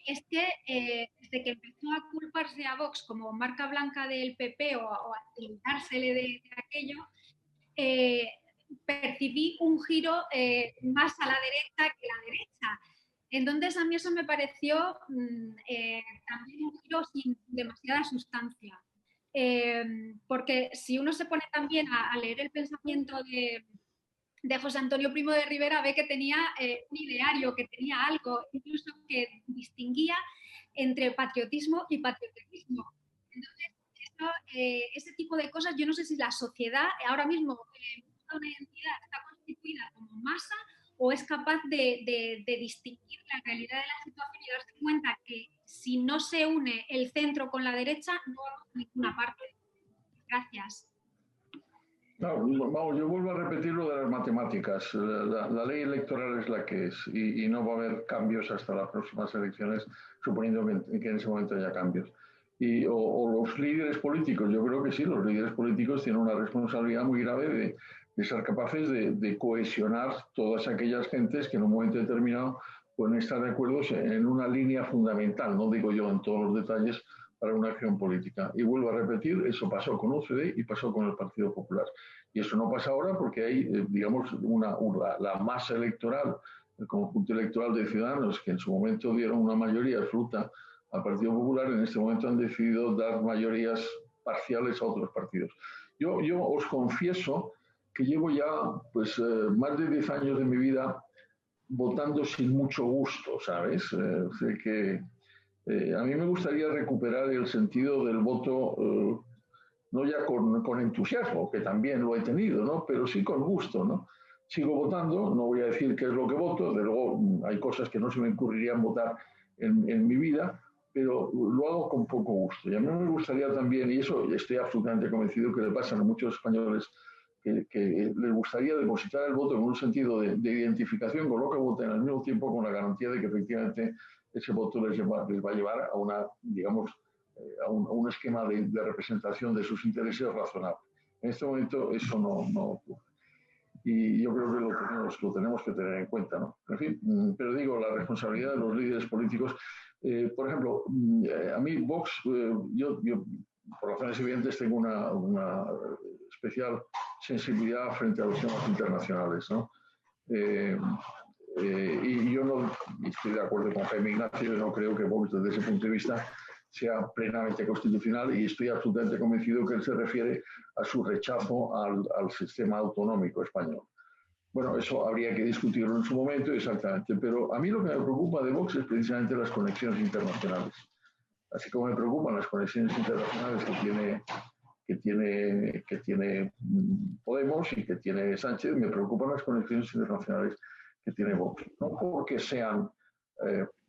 [SPEAKER 8] es que desde que empezó a culparse a Vox como marca blanca del PP o a tildársele de aquello, percibí un giro más a la derecha que la derecha. Entonces a mí eso me pareció también un giro sin demasiada sustancia. Porque si uno se pone también a leer el pensamiento de José Antonio Primo de Rivera, ve que tenía un ideario, que tenía algo, incluso que distinguía entre patriotismo y patriotismo. Entonces, ese tipo de cosas, yo no sé si la sociedad ahora mismo una identidad está constituida como masa o es capaz de distinguir la realidad de la situación y darse cuenta que si no se une el centro con la derecha, no vamos a ninguna parte. Gracias.
[SPEAKER 3] No, vamos, yo vuelvo a repetir lo de las matemáticas. La ley electoral es la que es y no va a haber cambios hasta las próximas elecciones, suponiendo que en ese momento haya cambios. O los líderes políticos, yo creo que sí, los líderes políticos tienen una responsabilidad muy grave de ser capaces de cohesionar todas aquellas gentes que en un momento determinado pueden estar de acuerdo en una línea fundamental, no digo yo en todos los detalles, para una acción política. Y vuelvo a repetir, eso pasó con UCD y pasó con el Partido Popular. Y eso no pasa ahora porque hay, digamos, la masa electoral, el conjunto electoral de ciudadanos que en su momento dieron una mayoría absoluta al Partido Popular, en este momento han decidido dar mayorías parciales a otros partidos. Yo os confieso que llevo ya pues, más de 10 años de mi vida votando sin mucho gusto, ¿sabes? Sé que a mí me gustaría recuperar el sentido del voto no ya con entusiasmo, que también lo he tenido, ¿no? Pero sí con gusto, ¿no? Sigo votando, no voy a decir qué es lo que voto, de luego hay cosas que no se me ocurrirían votar en mi vida, pero lo hago con poco gusto. Y a mí me gustaría también, y eso estoy absolutamente convencido que le pasan a muchos españoles, que les gustaría depositar el voto en un sentido de identificación con lo que voten, al mismo tiempo con la garantía de que efectivamente ese voto les va a llevar a una, digamos, a un esquema de representación de sus intereses razonable. En este momento eso no ocurre. Y yo creo que lo tenemos que tener en cuenta, ¿no? En fin, pero digo, la responsabilidad de los líderes políticos. Por ejemplo, a mí Vox, yo por razones evidentes tengo una especial sensibilidad frente a los temas internacionales, ¿no? Y yo no estoy de acuerdo con Jaime Ignacio, yo no creo que Vox desde ese punto de vista sea plenamente constitucional, y estoy absolutamente convencido que él se refiere a su rechazo al sistema autonómico español. Bueno, eso habría que discutirlo en su momento, exactamente, pero a mí lo que me preocupa de Vox es precisamente las conexiones internacionales. Así como me preocupan las conexiones internacionales que tiene Podemos y que tiene Sánchez, me preocupan las conexiones internacionales que tiene Vox. No porque sean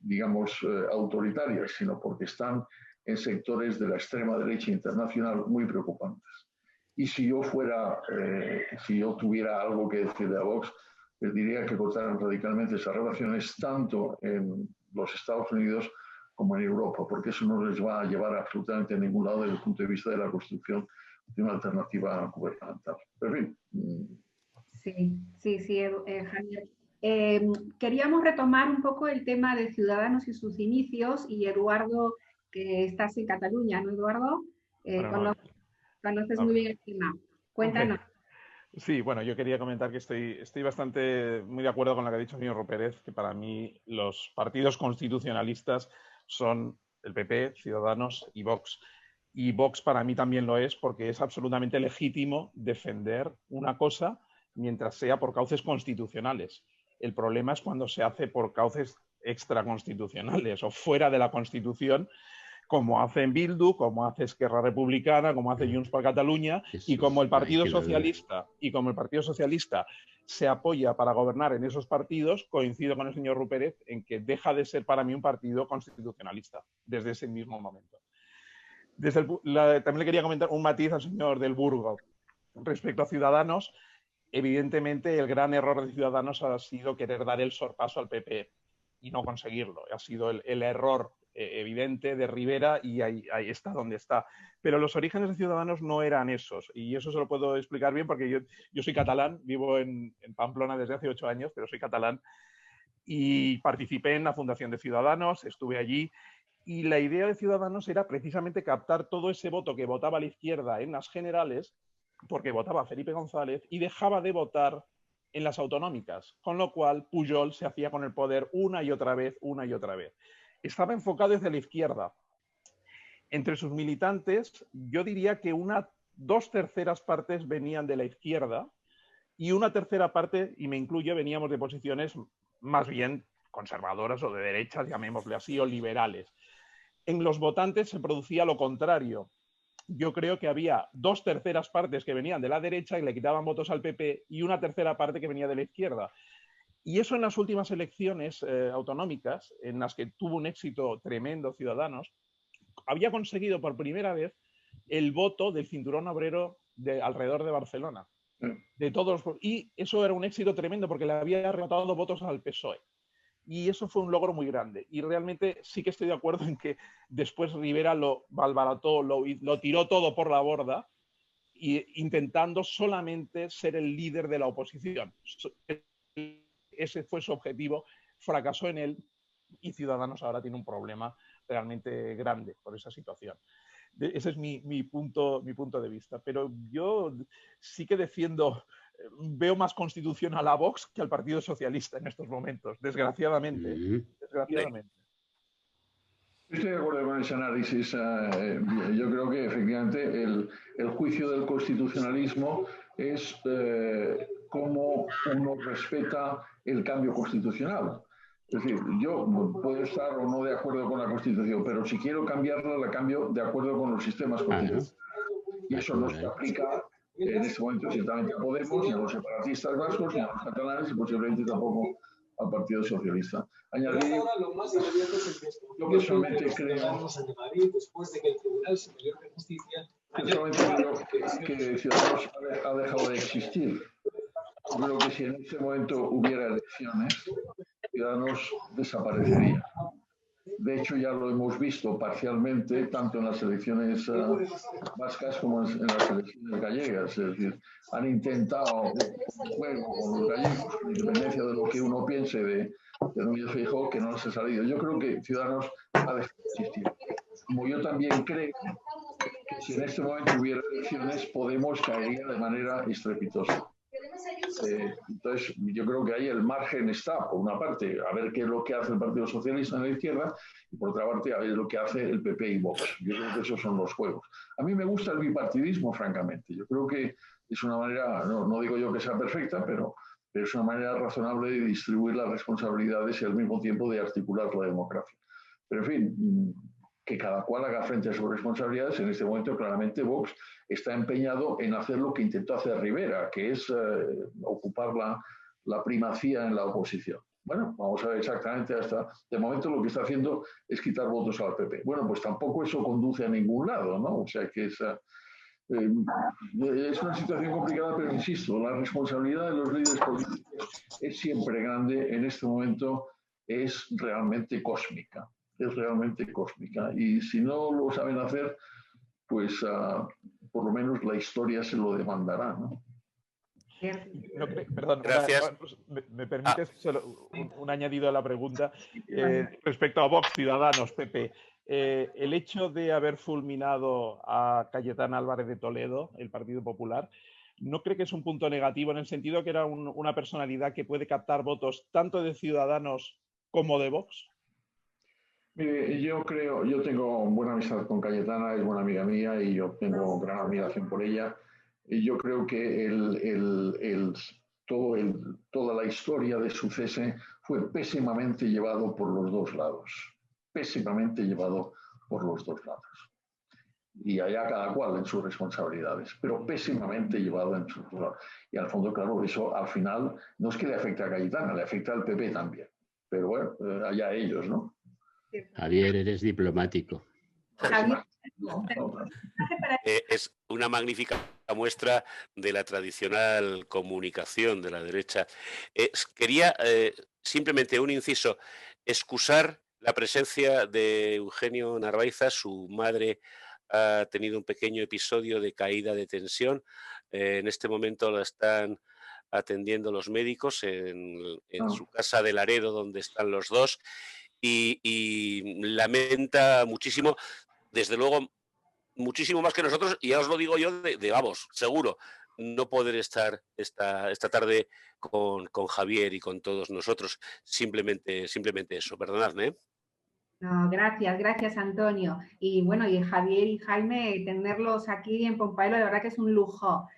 [SPEAKER 3] digamos, autoritarias, sino porque están en sectores de la extrema derecha internacional muy preocupantes. Y si yo tuviera algo que decirle a Vox, les diría que cortaran radicalmente esas relaciones tanto en los Estados Unidos como en Europa, porque eso no les va a llevar absolutamente a ningún lado desde el punto de vista de la construcción de una alternativa gubernamental. Pero en fin.
[SPEAKER 1] Sí, Javier. Queríamos retomar un poco el tema de Ciudadanos y sus inicios, y Eduardo, que estás en Cataluña, ¿no, Eduardo? Conoces muy bien el tema. Cuéntanos.
[SPEAKER 6] Okay. Sí, bueno, yo quería comentar que estoy bastante muy de acuerdo con lo que ha dicho el señor Rupérez, que para mí los partidos constitucionalistas son el PP, Ciudadanos y Vox. Y Vox para mí también lo es, porque es absolutamente legítimo defender una cosa mientras sea por cauces constitucionales. El problema es cuando se hace por cauces extraconstitucionales o fuera de la Constitución, como hace Bildu, como hace Esquerra Republicana, como hace Junts per Catalunya, y como el Partido Socialista se apoya para gobernar en esos partidos, coincido con el señor Rupérez en que deja de ser para mí un partido constitucionalista desde ese mismo momento. También le quería comentar un matiz al señor del Burgo respecto a Ciudadanos. Evidentemente, el gran error de Ciudadanos ha sido querer dar el sorpaso al PP y no conseguirlo. Ha sido el error evidente de Rivera, y ahí está donde está. Pero los orígenes de Ciudadanos no eran esos, y eso se lo puedo explicar bien porque yo soy catalán, vivo en Pamplona desde hace 8 años, pero soy catalán, y participé en la fundación de Ciudadanos, estuve allí, y la idea de Ciudadanos era precisamente captar todo ese voto que votaba a la izquierda en las generales, porque votaba Felipe González y dejaba de votar en las autonómicas, con lo cual Pujol se hacía con el poder una y otra vez. Estaba enfocado desde la izquierda. Entre sus militantes, yo diría que 2/3 partes venían de la izquierda y 1/3 parte, y me incluyo, veníamos de posiciones más bien conservadoras o de derechas, llamémosle así, o liberales. En los votantes se producía lo contrario. Yo creo que había 2/3 partes que venían de la derecha y le quitaban votos al PP, y 1/3 parte que venía de la izquierda. Y eso en las últimas elecciones autonómicas, en las que tuvo un éxito tremendo Ciudadanos, había conseguido por primera vez el voto del cinturón obrero alrededor de Barcelona. Y eso era un éxito tremendo porque le había arrebatado votos al PSOE. Y eso fue un logro muy grande. Y realmente sí que estoy de acuerdo en que después Rivera lo malbarató, lo tiró todo por la borda, intentando solamente ser el líder de la oposición. Ese fue su objetivo, fracasó en él, y Ciudadanos ahora tiene un problema realmente grande por esa situación. Ese es mi punto de vista. Pero yo sí que veo más constitucional a Vox que al Partido Socialista en estos momentos, desgraciadamente.
[SPEAKER 3] Estoy de acuerdo con ese análisis. Yo creo que efectivamente el juicio del constitucionalismo es cómo uno respeta el cambio constitucional. Es decir, yo puedo estar o no de acuerdo con la Constitución, pero si quiero cambiarla, la cambio de acuerdo con los sistemas constitucionales. Y eso no se aplica en este momento ciertamente a Podemos, ni a los separatistas vascos, ni a los catalanes y posiblemente tampoco al Partido Socialista. Añadir, yo personalmente creo que Ciudadanos ha dejado de existir. Yo creo que si en este momento hubiera elecciones, Ciudadanos desaparecería. De hecho, ya lo hemos visto parcialmente, tanto en las elecciones vascas como en las elecciones gallegas. Es decir, han intentado un juego con los gallegos, con independencia de lo que uno piense de Núñez Feijóo, que no les ha salido. Yo creo que Ciudadanos ha dejado de existir. Como yo también creo que si en este momento hubiera elecciones, Podemos caería de manera estrepitosa. Entonces, yo creo que ahí el margen está, por una parte, a ver qué es lo que hace el Partido Socialista en la izquierda, y por otra parte, a ver lo que hace el PP y Vox. Yo creo que esos son los juegos. A mí me gusta el bipartidismo, francamente. Yo creo que es una manera, no digo yo que sea perfecta, pero es una manera razonable de distribuir las responsabilidades y al mismo tiempo de articular la democracia. Pero, en fin, que cada cual haga frente a sus responsabilidades. En este momento, claramente, Vox está empeñado en hacer lo que intentó hacer Rivera, que es ocupar la primacía en la oposición. Bueno, vamos a ver exactamente hasta... De momento lo que está haciendo es quitar votos al PP. Bueno, pues tampoco eso conduce a ningún lado, ¿no? O sea que es una situación complicada, pero insisto, la responsabilidad de los líderes políticos es siempre grande. En este momento es realmente cósmica. Es realmente cósmica. Y si no lo saben hacer, pues por lo menos la historia se lo demandará, ¿no?
[SPEAKER 6] No, perdón,
[SPEAKER 2] gracias.
[SPEAKER 6] ¿me permites solo un añadido a la pregunta? Respecto a Vox, Ciudadanos, PP, el hecho de haber fulminado a Cayetana Álvarez de Toledo, el Partido Popular, ¿no cree que es un punto negativo en el sentido que era una personalidad que puede captar votos tanto de Ciudadanos como de Vox?
[SPEAKER 3] Mire, yo tengo buena amistad con Cayetana, es buena amiga mía y yo tengo gran admiración por ella. Y yo creo que toda la historia de su cese fue pésimamente llevado por los dos lados. Pésimamente llevado por los dos lados. Y allá cada cual en sus responsabilidades, pero pésimamente llevado en sus lados. Y al fondo, claro, eso al final no es que le afecte a Cayetana, le afecta al PP también. Pero bueno, allá ellos, ¿no?
[SPEAKER 7] Javier, eres diplomático.
[SPEAKER 2] Es una magnífica muestra de la tradicional comunicación de la derecha. Quería simplemente un inciso, excusar la presencia de Eugenio Narváez. Su madre ha tenido un pequeño episodio de caída de tensión. En este momento la están atendiendo los médicos en su casa de Laredo, donde están los dos. Y lamenta muchísimo, desde luego, muchísimo más que nosotros, y ya os lo digo yo vamos, seguro, no poder estar esta tarde con Javier y con todos nosotros. Simplemente eso, perdonadme, ¿eh?
[SPEAKER 1] No, gracias Antonio. Y bueno, y Javier y Jaime, tenerlos aquí en Pompaelo, de verdad que es un lujo.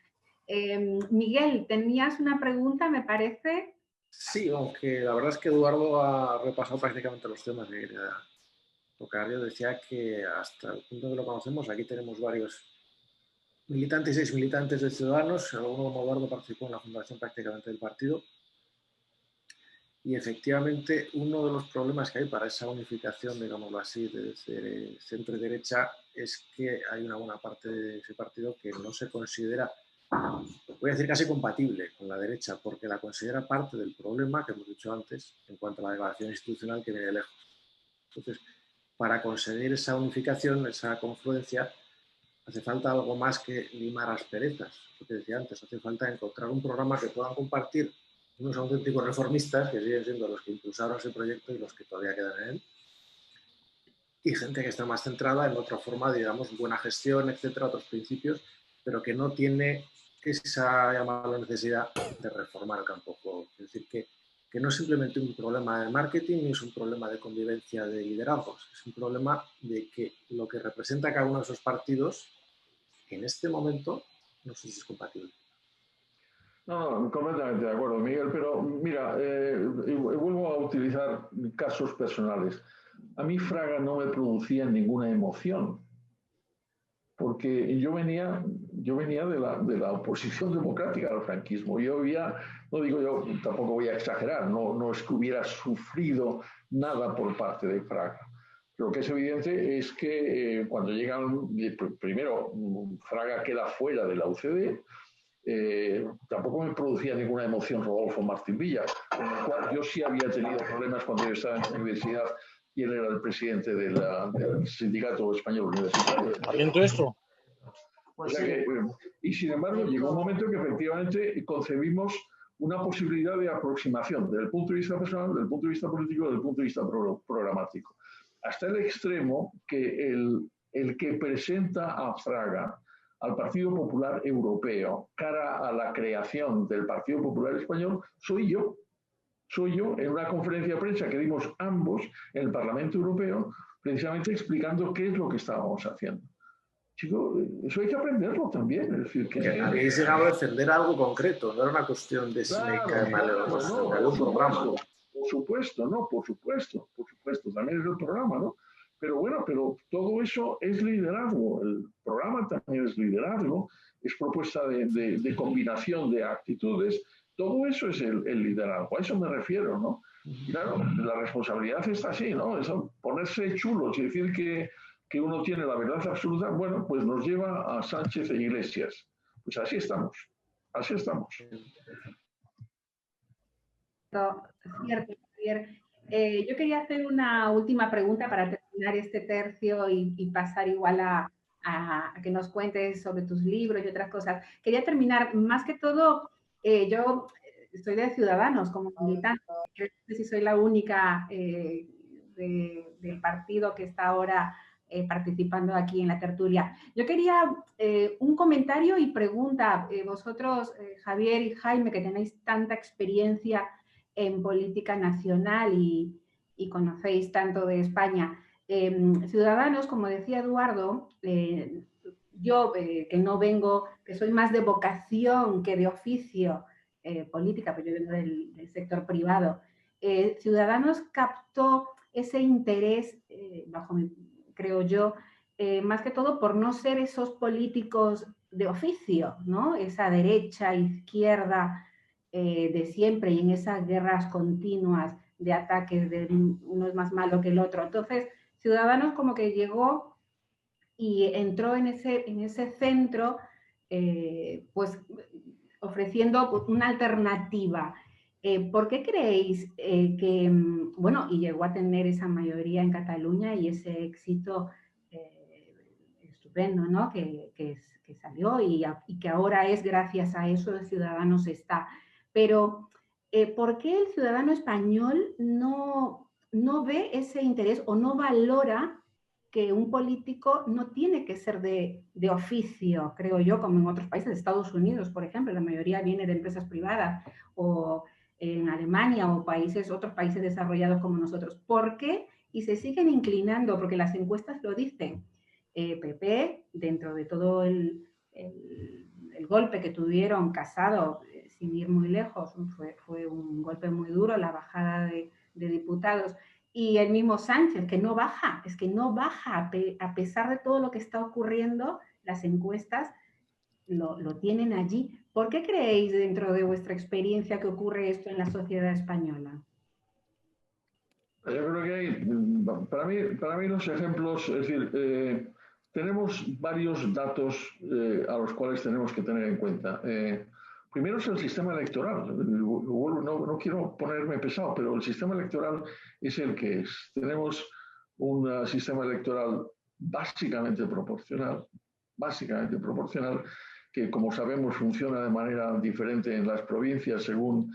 [SPEAKER 1] Miguel, tenías una pregunta, me parece.
[SPEAKER 4] Sí, aunque la verdad es que Eduardo ha repasado prácticamente los temas que quería tocar. Yo decía que hasta el punto que lo conocemos, aquí tenemos varios militantes y exmilitantes de Ciudadanos. Alguno como Eduardo participó en la fundación prácticamente del partido. Y efectivamente, uno de los problemas que hay para esa unificación, digámoslo así, de centro y derecha, es que hay una buena parte de ese partido que no se considera, voy a decir casi compatible con la derecha, porque la considera parte del problema que hemos dicho antes en cuanto a la degradación institucional que viene de lejos. Entonces, para conseguir esa unificación, esa confluencia, hace falta algo más que limar asperezas. Lo que decía antes, hace falta encontrar un programa que puedan compartir unos auténticos reformistas, que siguen siendo los que impulsaron ese proyecto y los que todavía quedan en él, y gente que está más centrada en otra forma, digamos, buena gestión, etcétera, otros principios, pero que no tiene esa llamada necesidad de reformar el campo juego. Es decir, que no es simplemente un problema de marketing ni es un problema de convivencia de liderazgos, es un problema de que lo que representa cada uno de esos partidos en este momento no sé si es compatible.
[SPEAKER 3] No, completamente de acuerdo, Miguel, pero mira, vuelvo a utilizar casos personales. A mí Fraga no me producía ninguna emoción, porque yo venía de la oposición democrática al franquismo. Yo había, no digo yo, tampoco voy a exagerar, no es que hubiera sufrido nada por parte de Fraga. Lo que es evidente es que cuando llegan, primero Fraga queda fuera de la UCD, tampoco me producía ninguna emoción Rodolfo Martín Villa, con el cual yo sí había tenido problemas cuando yo estaba en la universidad y él era el presidente del Sindicato Español Universitario.
[SPEAKER 9] ¿Haciendo esto?
[SPEAKER 3] O sea que, y sin embargo, llegó un momento que efectivamente concebimos una posibilidad de aproximación desde el punto de vista personal, desde el punto de vista político, desde el punto de vista programático. Hasta el extremo que el que presenta a Fraga al Partido Popular Europeo cara a la creación del Partido Popular Español soy yo. Soy yo en una conferencia de prensa que dimos ambos en el Parlamento Europeo, precisamente explicando qué es lo que estábamos haciendo. Chico, eso hay que aprenderlo también. Es decir, que
[SPEAKER 4] habéis llegado a defender algo concreto, no era una cuestión de algún programa.
[SPEAKER 3] Por supuesto, también es el programa, ¿no? Pero bueno, pero todo eso es liderazgo, el programa también es liderazgo, es propuesta de combinación de actitudes. Todo eso es el liderazgo, a eso me refiero, ¿no? Claro, la responsabilidad está así, ¿no? Eso, ponerse chulos y decir que uno tiene la verdad absoluta, bueno, pues nos lleva a Sánchez e Iglesias. Pues así estamos, así estamos.
[SPEAKER 1] Cierto, Javier. Yo quería hacer una última pregunta para terminar este tercio y pasar igual a que nos cuentes sobre tus libros y otras cosas. Quería terminar, más que todo, yo estoy de Ciudadanos como militante, no sé si soy la única del partido que está ahora participando aquí en la tertulia. Yo quería un comentario y pregunta. Vosotros, Javier y Jaime, que tenéis tanta experiencia en política nacional y conocéis tanto de España, Ciudadanos, como decía Eduardo, yo que no vengo, que soy más de vocación que de oficio política, pues yo vengo del sector privado, Ciudadanos captó ese interés, creo yo, más que todo por no ser esos políticos de oficio, ¿no? Esa derecha, izquierda de siempre y en esas guerras continuas de ataques de uno es más malo que el otro. Entonces, Ciudadanos como que llegó y entró en ese centro, pues ofreciendo una alternativa. ¿Por qué creéis que, bueno, y llegó a tener esa mayoría en Cataluña y ese éxito estupendo, ¿no? Que salió y que ahora es gracias a eso el Ciudadanos está. Pero, ¿por qué el ciudadano español no ve ese interés o no valora que un político no tiene que ser de oficio, creo yo, como en otros países, Estados Unidos, por ejemplo, la mayoría viene de empresas privadas, o en Alemania o otros países desarrollados como nosotros? ¿Por qué? Y se siguen inclinando, porque las encuestas lo dicen. PP, dentro de todo el golpe que tuvieron Casado, sin ir muy lejos, fue un golpe muy duro, la bajada de diputados, y el mismo Sánchez, que no baja, es que no baja, a pesar de todo lo que está ocurriendo, las encuestas lo tienen allí. ¿Por qué creéis, dentro de vuestra experiencia, que ocurre esto en la sociedad española?
[SPEAKER 3] Yo creo que hay, para mí los ejemplos, es decir, tenemos varios datos a los cuales tenemos que tener en cuenta. Primero es el sistema electoral. No quiero ponerme pesado, pero el sistema electoral es el que es. Tenemos un sistema electoral básicamente proporcional, que, como sabemos, funciona de manera diferente en las provincias según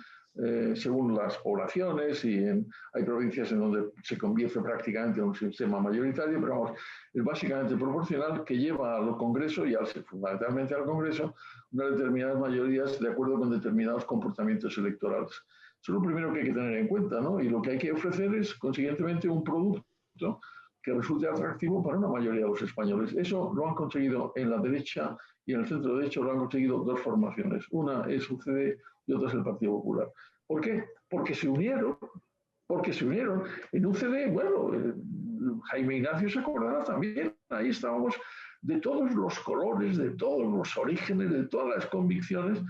[SPEAKER 3] las poblaciones, y hay provincias en donde se convierte prácticamente en un sistema mayoritario, pero vamos, es básicamente proporcional, que lleva al Congreso y fundamentalmente al Congreso unas determinadas mayorías de acuerdo con determinados comportamientos electorales. Eso es lo primero que hay que tener en cuenta, ¿no? Y lo que hay que ofrecer es, consiguientemente, un producto que resulte atractivo para una mayoría de los españoles. Eso lo han conseguido en la derecha y en el centro derecho, lo han conseguido dos formaciones. Una es UCD y otra es el Partido Popular. ¿Por qué? Porque se unieron. En UCD, bueno, Jaime Ignacio se acordará también. Ahí estábamos de todos los colores, de todos los orígenes, de todas las convicciones,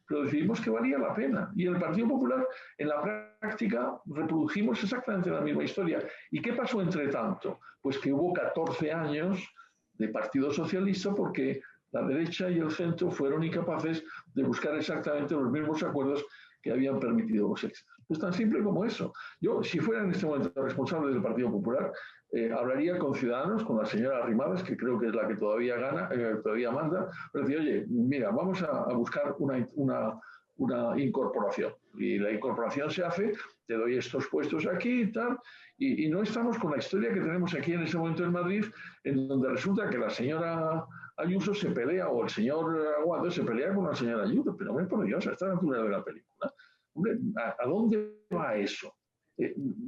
[SPEAKER 3] pero decidimos que valía la pena. Y el Partido Popular, en la práctica, reprodujimos exactamente la misma historia. ¿Y qué pasó entre tanto? Pues que hubo 14 años de Partido Socialista porque la derecha y el centro fueron incapaces de buscar exactamente los mismos acuerdos que habían permitido los éxitos. Es tan simple como eso. Yo, si fuera en este momento responsable del Partido Popular, hablaría con Ciudadanos, con la señora Arrimadas, que creo que es la que todavía gana, todavía manda, pero decir, oye, mira, vamos a buscar una incorporación. Y la incorporación se hace, te doy estos puestos aquí y tal, y no estamos con la historia que tenemos aquí en ese momento en Madrid, en donde resulta que la señora Ayuso se pelea, o el señor Aguado se pelea con la señora Ayuso, pero hombre, por Dios, a esta altura de la película. Hombre, ¿a dónde va eso?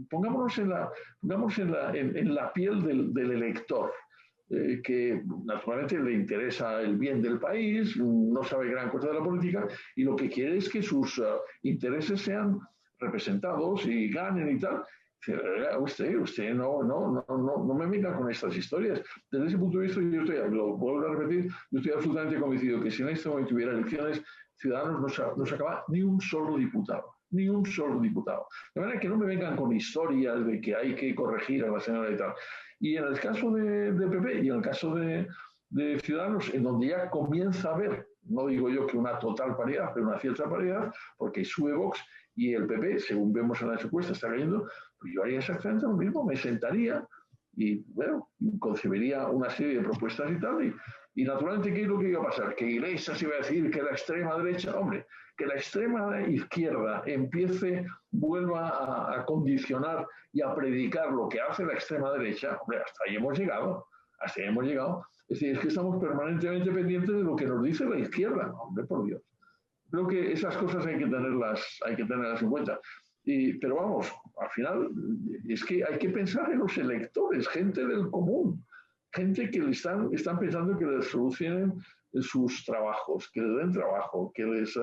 [SPEAKER 3] Pongámonos en la piel del elector, que naturalmente le interesa el bien del país, no sabe gran cosa de la política, y lo que quiere es que sus intereses sean representados y ganen y tal. Usted no me venga con estas historias. Desde ese punto de vista, lo vuelvo a repetir, yo estoy absolutamente convencido que si en este momento hubiera elecciones, Ciudadanos no sacaba ni un solo diputado. Ni un solo diputado. De manera que no me vengan con historias de que hay que corregir a la señora y tal. Y en el caso de PP y en el caso de Ciudadanos, en donde ya comienza a haber, no digo yo que una total paridad, pero una cierta paridad, porque sube Vox y el PP, según vemos en las encuestas, está cayendo, pues yo haría exactamente lo mismo, me sentaría y, bueno, concebiría una serie de propuestas y tal, y naturalmente, ¿qué es lo que iba a pasar? Que Iglesias iba a decir que la extrema derecha, hombre, que la extrema izquierda vuelva a condicionar y a predicar lo que hace la extrema derecha, hombre, hasta ahí hemos llegado. Es decir, es que estamos permanentemente pendientes de lo que nos dice la izquierda, hombre, por Dios. Creo que esas cosas hay que tenerlas en cuenta. Pero vamos, al final es que hay que pensar en los electores, gente del común, gente que están pensando que les solucionen sus trabajos, que les den trabajo, que les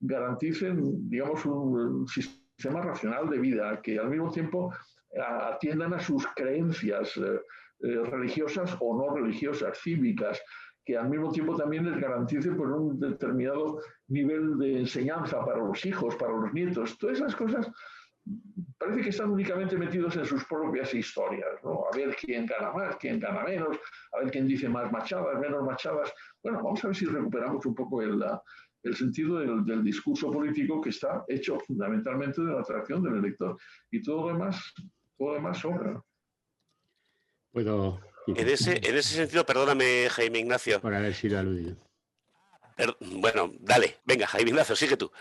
[SPEAKER 3] garanticen, digamos, un sistema racional de vida, que al mismo tiempo atiendan a sus creencias religiosas o no religiosas, cívicas, que al mismo tiempo también les garantice por un determinado nivel de enseñanza para los hijos, para los nietos. Todas esas cosas parece que están únicamente metidos en sus propias historias, ¿no? A ver quién gana más, quién gana menos, a ver quién dice más machadas, menos machadas. Bueno, vamos a ver si recuperamos un poco el sentido del discurso político que está hecho fundamentalmente de la atracción del elector. Y todo lo demás sobra.
[SPEAKER 7] ¿Puedo?
[SPEAKER 2] En ese sentido, perdóname, Jaime Ignacio.
[SPEAKER 7] Por haber sido aludido.
[SPEAKER 2] Bueno, dale, venga, Jaime Ignacio, sigue tú.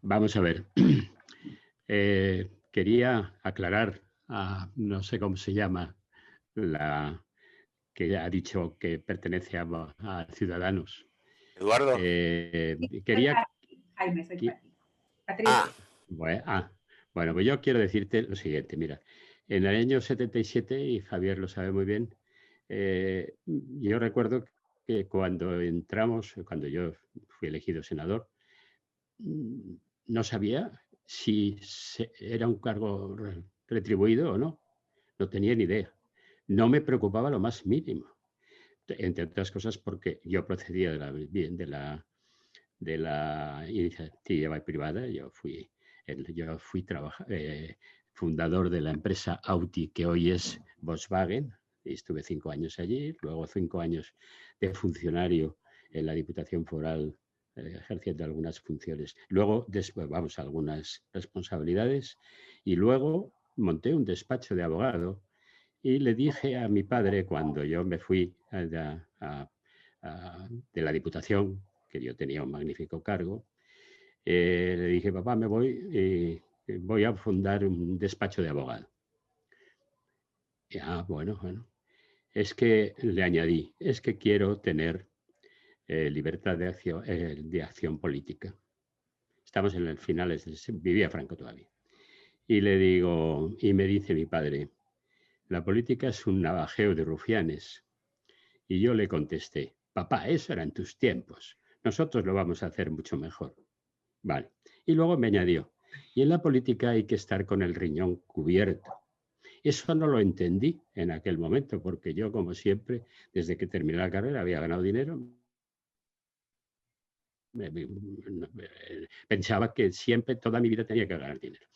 [SPEAKER 7] Vamos a ver. Quería aclarar no sé cómo se llama, la que ha dicho que pertenece a Ciudadanos.
[SPEAKER 2] Eduardo.
[SPEAKER 7] Quería...
[SPEAKER 1] Jaime, soy Patricia.
[SPEAKER 7] Bueno, pues yo quiero decirte lo siguiente, mira. En el año 77, y Javier lo sabe muy bien, yo recuerdo que cuando yo fui elegido senador, no sabía si era un cargo retribuido o no. No tenía ni idea. No me preocupaba lo más mínimo. Entre otras cosas porque yo procedía de la iniciativa privada. Yo fui fundador de la empresa Audi, que hoy es Volkswagen, y estuve 5 años allí, luego 5 años de funcionario en la Diputación Foral, ejerciendo algunas funciones. Luego, algunas responsabilidades, y luego monté un despacho de abogado y le dije a mi padre, cuando yo me fui de la Diputación, que yo tenía un magnífico cargo, le dije, papá, me voy a fundar un despacho de abogado. Bueno. Es que le añadí, es que quiero tener libertad de acción política. Estamos en los finales, vivía Franco todavía. Y le digo, y me dice mi padre, la política es un navajeo de rufianes. Y yo le contesté, papá, eso era en tus tiempos. Nosotros lo vamos a hacer mucho mejor. Vale. Y luego me añadió, y en la política hay que estar con el riñón cubierto. Eso no lo entendí en aquel momento, porque yo, como siempre, desde que terminé la carrera había ganado dinero. Pensaba que siempre, toda mi vida tenía que ganar dinero.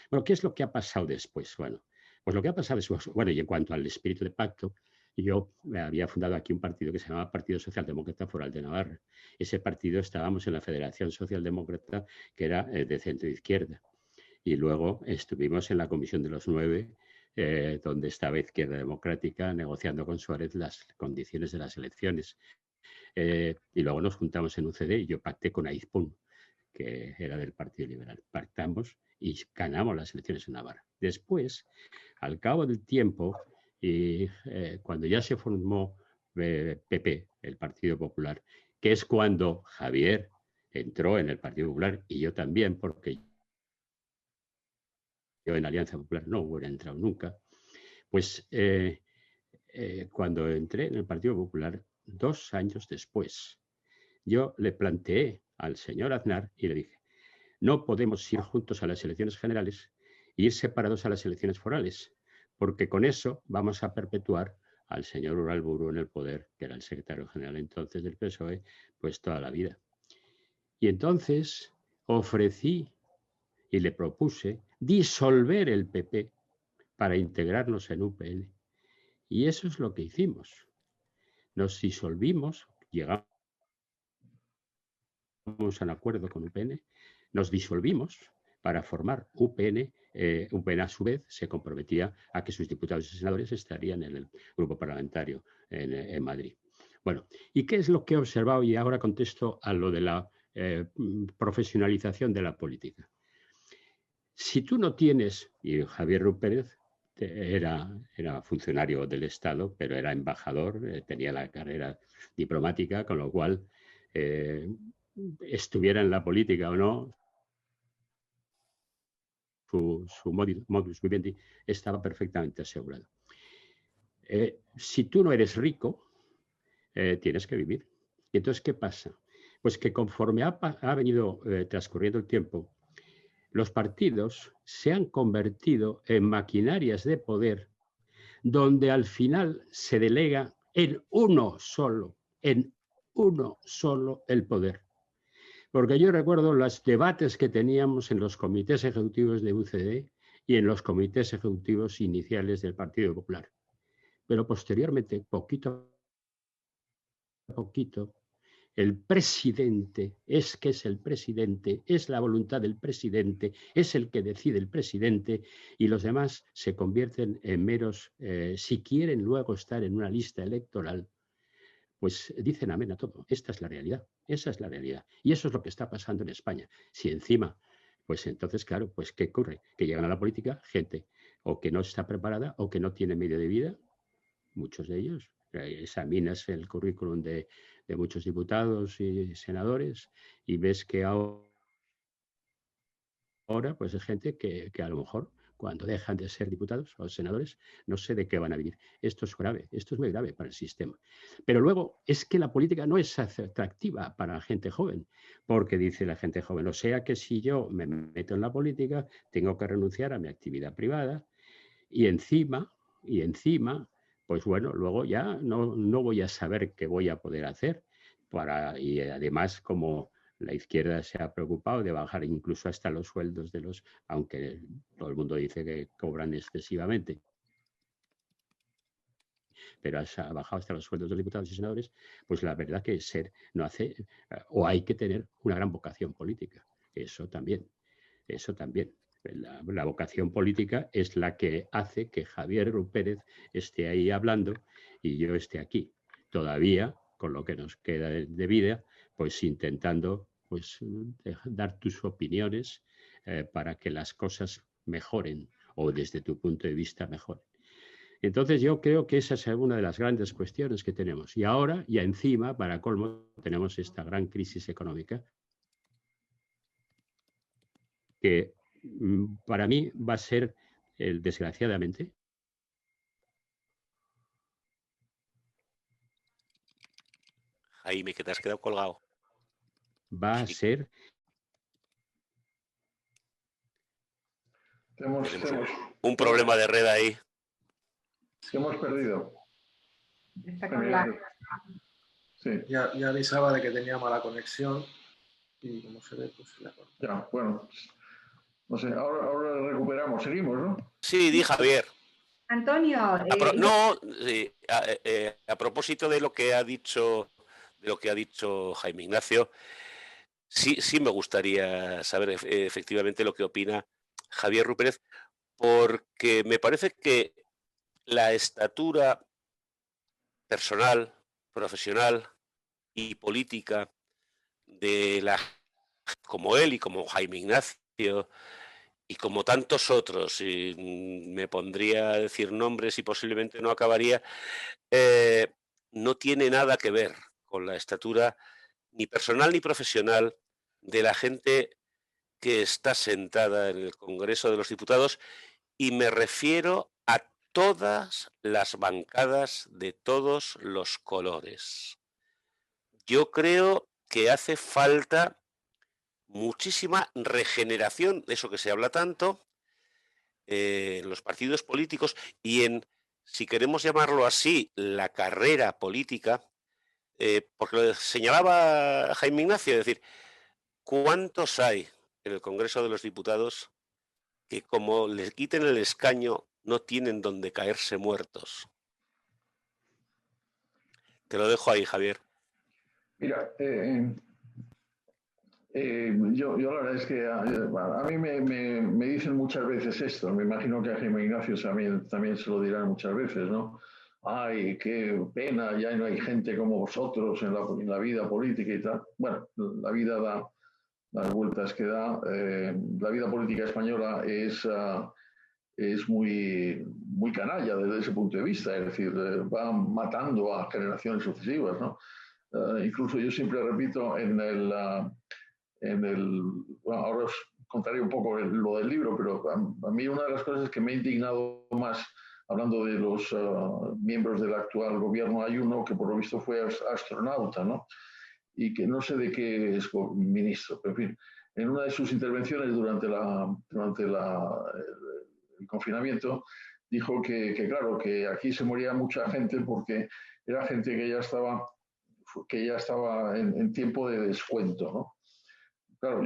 [SPEAKER 7] Bueno, ¿qué es lo que ha pasado después? Bueno, pues lo que ha pasado después, bueno, y en cuanto al espíritu de pacto, yo había fundado aquí un partido que se llamaba Partido Socialdemócrata Foral de Navarra. Ese partido estábamos en la Federación Socialdemócrata, que era de centro-izquierda. Y luego estuvimos en la Comisión de los 9, donde estaba Izquierda Democrática negociando con Suárez las condiciones de las elecciones. Y luego nos juntamos en UCD y yo pacté con Aizpún, que era del Partido Liberal. Pactamos y ganamos las elecciones en Navarra. Después, al cabo del tiempo, y cuando ya se formó PP, el Partido Popular, que es cuando Javier entró en el Partido Popular y yo también, porque yo en Alianza Popular no hubiera entrado nunca, pues cuando entré en el Partido Popular, 2 años después, yo le planteé al señor Aznar y le dije, no podemos ir juntos a las elecciones generales e ir separados a las elecciones forales, porque con eso vamos a perpetuar al señor Uralburu en el poder, que era el secretario general entonces del PSOE, pues toda la vida. Y entonces ofrecí y le propuse disolver el PP para integrarnos en UPN. Y eso es lo que hicimos. Nos disolvimos, llegamos a un acuerdo con UPN, nos disolvimos para formar UPN. UPN a su vez se comprometía a que sus diputados y senadores estarían en el grupo parlamentario en Madrid. Bueno, ¿y qué es lo que he observado? Y ahora contesto a lo de la profesionalización de la política. Si tú no tienes, y Javier Rupérez era funcionario del Estado, pero era embajador, tenía la carrera diplomática, con lo cual estuviera en la política o no, su modus vivendi estaba perfectamente asegurado. Si tú no eres rico, tienes que vivir. ¿Y entonces qué pasa? Pues que conforme ha venido transcurriendo el tiempo, los partidos se han convertido en maquinarias de poder donde al final se delega en uno solo el poder. Porque yo recuerdo los debates que teníamos en los comités ejecutivos de UCD y en los comités ejecutivos iniciales del Partido Popular. Pero posteriormente, poquito a poquito, el presidente es el presidente, es la voluntad del presidente, es el que decide el presidente y los demás se convierten en meros, si quieren luego estar en una lista electoral, pues dicen amén a todo. Esta es la realidad, esa es la realidad. Y eso es lo que está pasando en España. Si encima, pues entonces, claro, pues ¿qué ocurre? Que llegan a la política gente o que no está preparada o que no tiene medio de vida, muchos de ellos. Examinas el currículum de muchos diputados y senadores y ves que ahora pues hay gente que a lo mejor cuando dejan de ser diputados o senadores no sé de qué van a vivir. Esto es grave, esto es muy grave para el sistema. Pero luego es que la política no es atractiva para la gente joven, porque dice la gente joven, o sea que si yo me meto en la política tengo que renunciar a mi actividad privada y encima pues bueno, luego ya no voy a saber qué voy a poder hacer. Y además, como la izquierda se ha preocupado de bajar incluso hasta los sueldos de los, aunque todo el mundo dice que cobran excesivamente, pero ha bajado hasta los sueldos de los diputados y senadores, pues la verdad que no hace, o hay que tener una gran vocación política. Eso también. La vocación política es la que hace que Javier Rupérez esté ahí hablando y yo esté aquí, todavía con lo que nos queda de vida, pues intentando pues, dar tus opiniones para que las cosas mejoren o desde tu punto de vista mejoren. Entonces yo creo que esa es una de las grandes cuestiones que tenemos. Y ahora, ya encima, para colmo, tenemos esta gran crisis económica que para mí va a ser, desgraciadamente,
[SPEAKER 2] Jaime, que te has quedado colgado.
[SPEAKER 7] Va a ser...
[SPEAKER 2] Tenemos un problema de red ahí.
[SPEAKER 3] que hemos perdido.
[SPEAKER 1] Está con la...
[SPEAKER 3] Sí.
[SPEAKER 4] Ya avisaba de que tenía mala conexión y como se ve, pues se la corta.
[SPEAKER 3] Ya, bueno, no sé, ahora recuperamos, seguimos, ¿no?
[SPEAKER 2] Sí, di Javier.
[SPEAKER 1] Antonio,
[SPEAKER 2] a propósito de lo que ha dicho Jaime Ignacio, sí me gustaría saber efectivamente lo que opina Javier Rupérez, porque me parece que la estatura personal, profesional y política de como él y como Jaime Ignacio y como tantos otros, y me pondría a decir nombres y posiblemente no acabaría, no tiene nada que ver con la estatura ni personal ni profesional de la gente que está sentada en el Congreso de los Diputados, y me refiero a todas las bancadas de todos los colores. Yo creo que hace falta muchísima regeneración, de eso que se habla tanto, en los partidos políticos y en, si queremos llamarlo así, la carrera política, porque lo señalaba Jaime Ignacio, es decir, ¿cuántos hay en el Congreso de los Diputados que como les quiten el escaño no tienen donde caerse muertos? Te lo dejo ahí, Javier.
[SPEAKER 3] Mira, yo la verdad es que a mí me dicen muchas veces esto, me imagino que a Jaime Ignacio también se lo dirán muchas veces, ¿no? Ay, qué pena, ya no hay gente como vosotros en la vida política y tal. Bueno, la vida da las vueltas que da. La vida política española es muy, muy canalla desde ese punto de vista, es decir, va matando a generaciones sucesivas, ¿no? Incluso yo siempre repito bueno, ahora os contaré un poco lo del libro, pero a mí una de las cosas que me ha indignado más, hablando de los miembros del actual gobierno, hay uno que por lo visto fue astronauta, ¿no? Y que no sé de qué es ministro, pero en fin, en una de sus intervenciones durante el confinamiento, dijo que claro, que aquí se moría mucha gente porque era gente que ya estaba en tiempo de descuento, ¿no? Claro,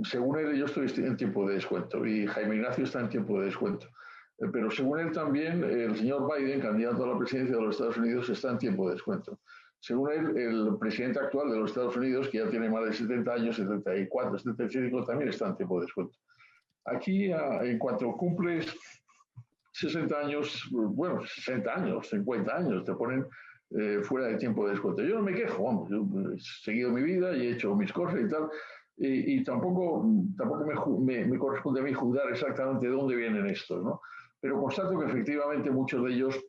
[SPEAKER 3] según él, yo estoy en tiempo de descuento y Jaime Ignacio está en tiempo de descuento. Pero según él también, el señor Biden, candidato a la presidencia de los Estados Unidos, está en tiempo de descuento. Según él, el presidente actual de los Estados Unidos, que ya tiene más de 70 años, 74, 75, también está en tiempo de descuento. Aquí, en cuanto cumples 60 años, bueno, 60 años, 50 años, te ponen fuera de tiempo de descuento. Yo no me quejo, vamos, yo he seguido mi vida y he hecho mis cosas y tal, y tampoco me corresponde a mí juzgar exactamente de dónde vienen estos, ¿no? Pero constato que efectivamente muchos de ellos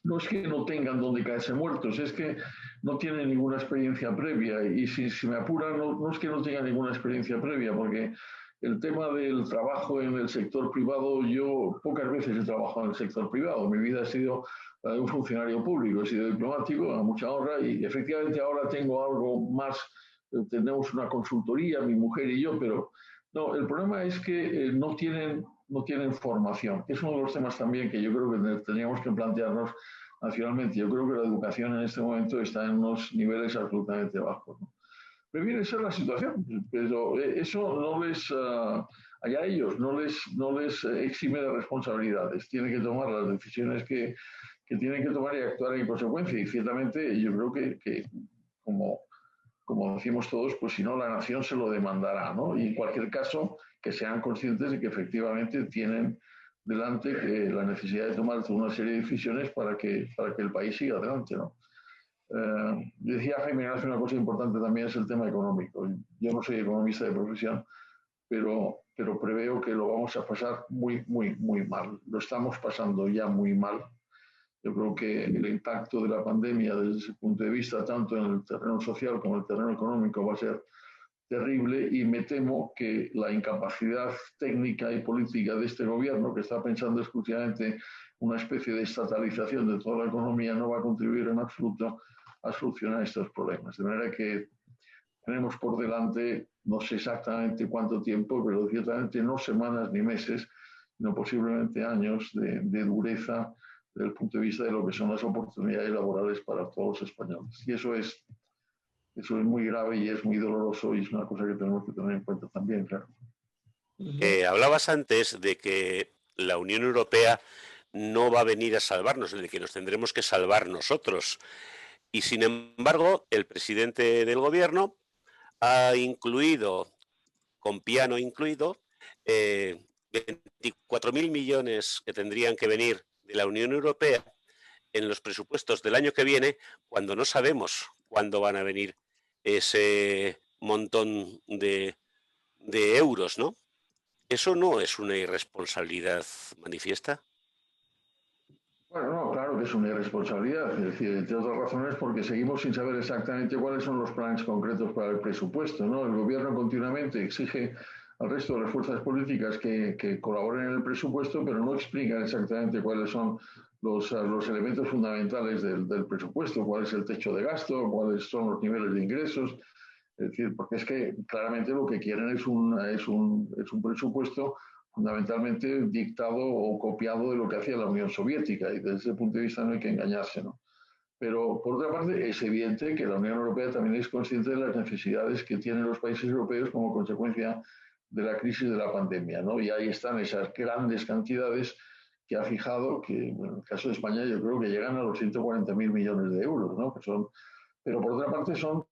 [SPEAKER 3] no es que no tengan dónde caerse muertos, es que no tienen ninguna experiencia previa, y si me apuran, no es que no tengan ninguna experiencia previa, porque el tema del trabajo en el sector privado, yo pocas veces he trabajado en el sector privado, mi vida ha sido la de un funcionario público, he sido diplomático a mucha honra, y efectivamente ahora tengo algo más, tenemos una consultoría, mi mujer y yo, pero no, el problema es que no tienen formación. Es uno de los temas también que yo creo que tendríamos que plantearnos nacionalmente. Yo creo que la educación en este momento está en unos niveles absolutamente bajos, ¿no? Pero bien, esa es la situación, pero eso no les, allá ellos, no les exime de responsabilidades. Tienen que tomar las decisiones que tienen que tomar y actuar en consecuencia. Y ciertamente yo creo que como decimos todos, pues si no, la nación se lo demandará, ¿no? Y en cualquier caso, que sean conscientes de que efectivamente tienen delante la necesidad de tomar una serie de decisiones para que el país siga adelante, ¿no? Decía Jaime Ignacio, una cosa importante también es el tema económico. Yo no soy economista de profesión, pero preveo que lo vamos a pasar muy, muy, muy mal. Lo estamos pasando ya muy mal. Yo creo que el impacto de la pandemia desde ese punto de vista, tanto en el terreno social como en el terreno económico, va a ser terrible, y me temo que la incapacidad técnica y política de este gobierno, que está pensando exclusivamente una especie de estatalización de toda la economía, no va a contribuir en absoluto a solucionar estos problemas. De manera que tenemos por delante, no sé exactamente cuánto tiempo, pero ciertamente no semanas ni meses, sino posiblemente años de dureza desde el punto de vista de lo que son las oportunidades laborales para todos los españoles. Y eso es muy grave y es muy doloroso y es una cosa que tenemos que tener en cuenta también, claro.
[SPEAKER 2] Hablabas antes de que la Unión Europea no va a venir a salvarnos, de que nos tendremos que salvar nosotros. Y sin embargo, el presidente del gobierno ha incluido, con piano incluido, 24.000 millones que tendrían que venir de la Unión Europea en los presupuestos del año que viene, cuando no sabemos cuándo van a venir ese montón de euros, ¿no? ¿Eso no es una irresponsabilidad manifiesta?
[SPEAKER 3] Bueno, no, claro que es una irresponsabilidad, es decir, entre otras razones porque seguimos sin saber exactamente cuáles son los planes concretos para el presupuesto, ¿no? El gobierno continuamente exige al resto de las fuerzas políticas que colaboren en el presupuesto, pero no explican exactamente cuáles son los elementos fundamentales del presupuesto, cuál es el techo de gasto, cuáles son los niveles de ingresos. Es decir, porque es que claramente lo que quieren es un presupuesto fundamentalmente dictado o copiado de lo que hacía la Unión Soviética, y desde ese punto de vista no hay que engañarse, ¿no? Pero por otra parte es evidente que la Unión Europea también es consciente de las necesidades que tienen los países europeos como consecuencia de la crisis de la pandemia, ¿no? Y ahí están esas grandes cantidades que ha fijado, que en el caso de España yo creo que llegan a los 140.000 millones de euros, ¿no? Pero por otra parte son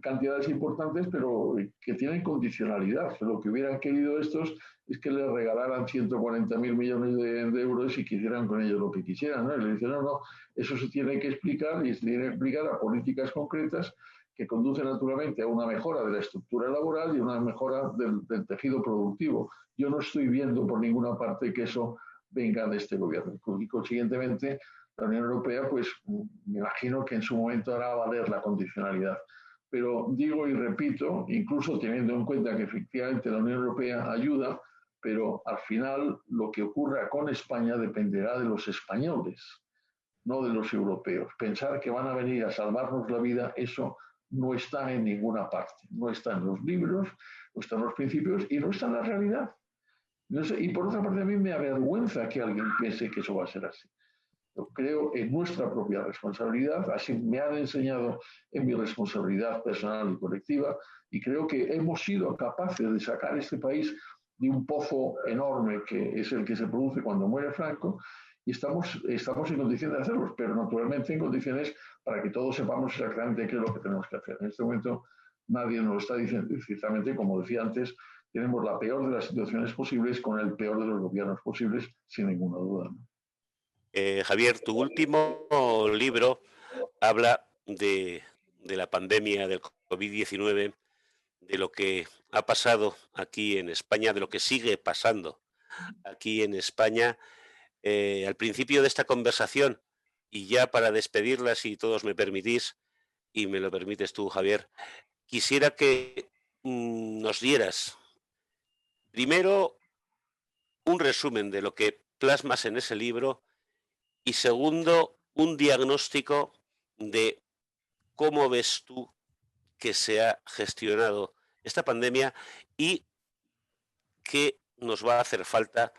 [SPEAKER 3] cantidades importantes, pero que tienen condicionalidad. Lo que hubieran querido estos es que les regalaran 140.000 millones de euros y quisieran con ellos lo que quisieran, ¿no? Y le dicen, no, eso se tiene que explicar y se tiene que explicar a políticas concretas que conducen naturalmente a una mejora de la estructura laboral y una mejora del tejido productivo. Yo no estoy viendo por ninguna parte que eso venga de este gobierno. Y consiguientemente, la Unión Europea, pues me imagino que en su momento hará valer la condicionalidad. Pero digo y repito, incluso teniendo en cuenta que efectivamente la Unión Europea ayuda, pero al final lo que ocurra con España dependerá de los españoles, no de los europeos. Pensar que van a venir a salvarnos la vida, eso no está en ninguna parte. No está en los libros, no está en los principios y no está en la realidad. No sé, y por otra parte, a mí me avergüenza que alguien piense que eso va a ser así. Yo creo en nuestra propia responsabilidad, así me han enseñado en mi responsabilidad personal y colectiva, y creo que hemos sido capaces de sacar este país de un pozo enorme que es el que se produce cuando muere Franco, y estamos en condiciones de hacerlo, pero naturalmente en condiciones para que todos sepamos exactamente qué es lo que tenemos que hacer. En este momento nadie nos lo está diciendo, ciertamente, como decía antes, tenemos la peor de las situaciones posibles con el peor de los gobiernos posibles, sin ninguna duda, ¿no?
[SPEAKER 2] Javier, tu último libro habla de la pandemia del COVID-19, de lo que ha pasado aquí en España, de lo que sigue pasando aquí en España. Al principio de esta conversación, y ya para despedirla, si todos me permitís, y me lo permites tú, Javier, quisiera que nos dieras primero un resumen de lo que plasmas en ese libro y segundo, un diagnóstico de cómo ves tú que se ha gestionado esta pandemia y qué nos va a hacer falta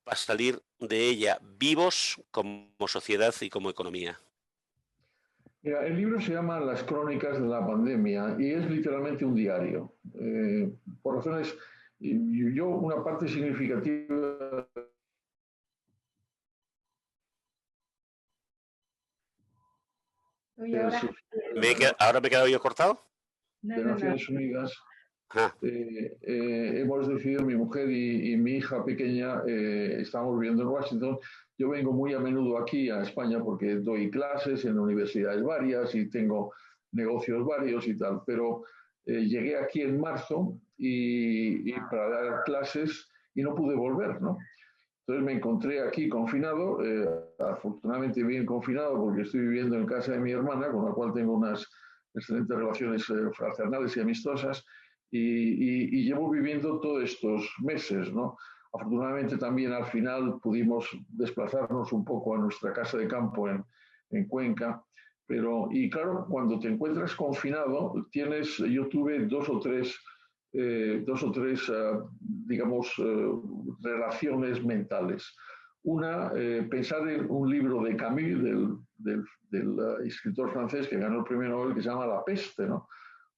[SPEAKER 2] para salir de ella vivos como sociedad y como economía.
[SPEAKER 3] Mira, el libro se llama Las crónicas de la pandemia y es literalmente un diario. Por razones, yo una parte significativa...
[SPEAKER 2] ¿Ahora me he quedado yo cortado?
[SPEAKER 3] De Naciones Unidas. Hemos decidido, mi mujer y mi hija pequeña, estamos viviendo en Washington. Yo vengo muy a menudo aquí a España porque doy clases en universidades varias y tengo negocios varios y tal, pero llegué aquí en marzo y para dar clases y no pude volver, ¿no? Entonces me encontré aquí confinado, afortunadamente bien confinado porque estoy viviendo en casa de mi hermana, con la cual tengo unas excelentes relaciones fraternales y amistosas, y llevo viviendo todos estos meses, ¿no? Afortunadamente también al final pudimos desplazarnos un poco a nuestra casa de campo en Cuenca, y claro, cuando te encuentras confinado, yo tuve dos o tres, digamos, relaciones mentales. Una, pensar en un libro de Camus, del escritor francés que ganó el premio Nobel, que se llama La peste, ¿no?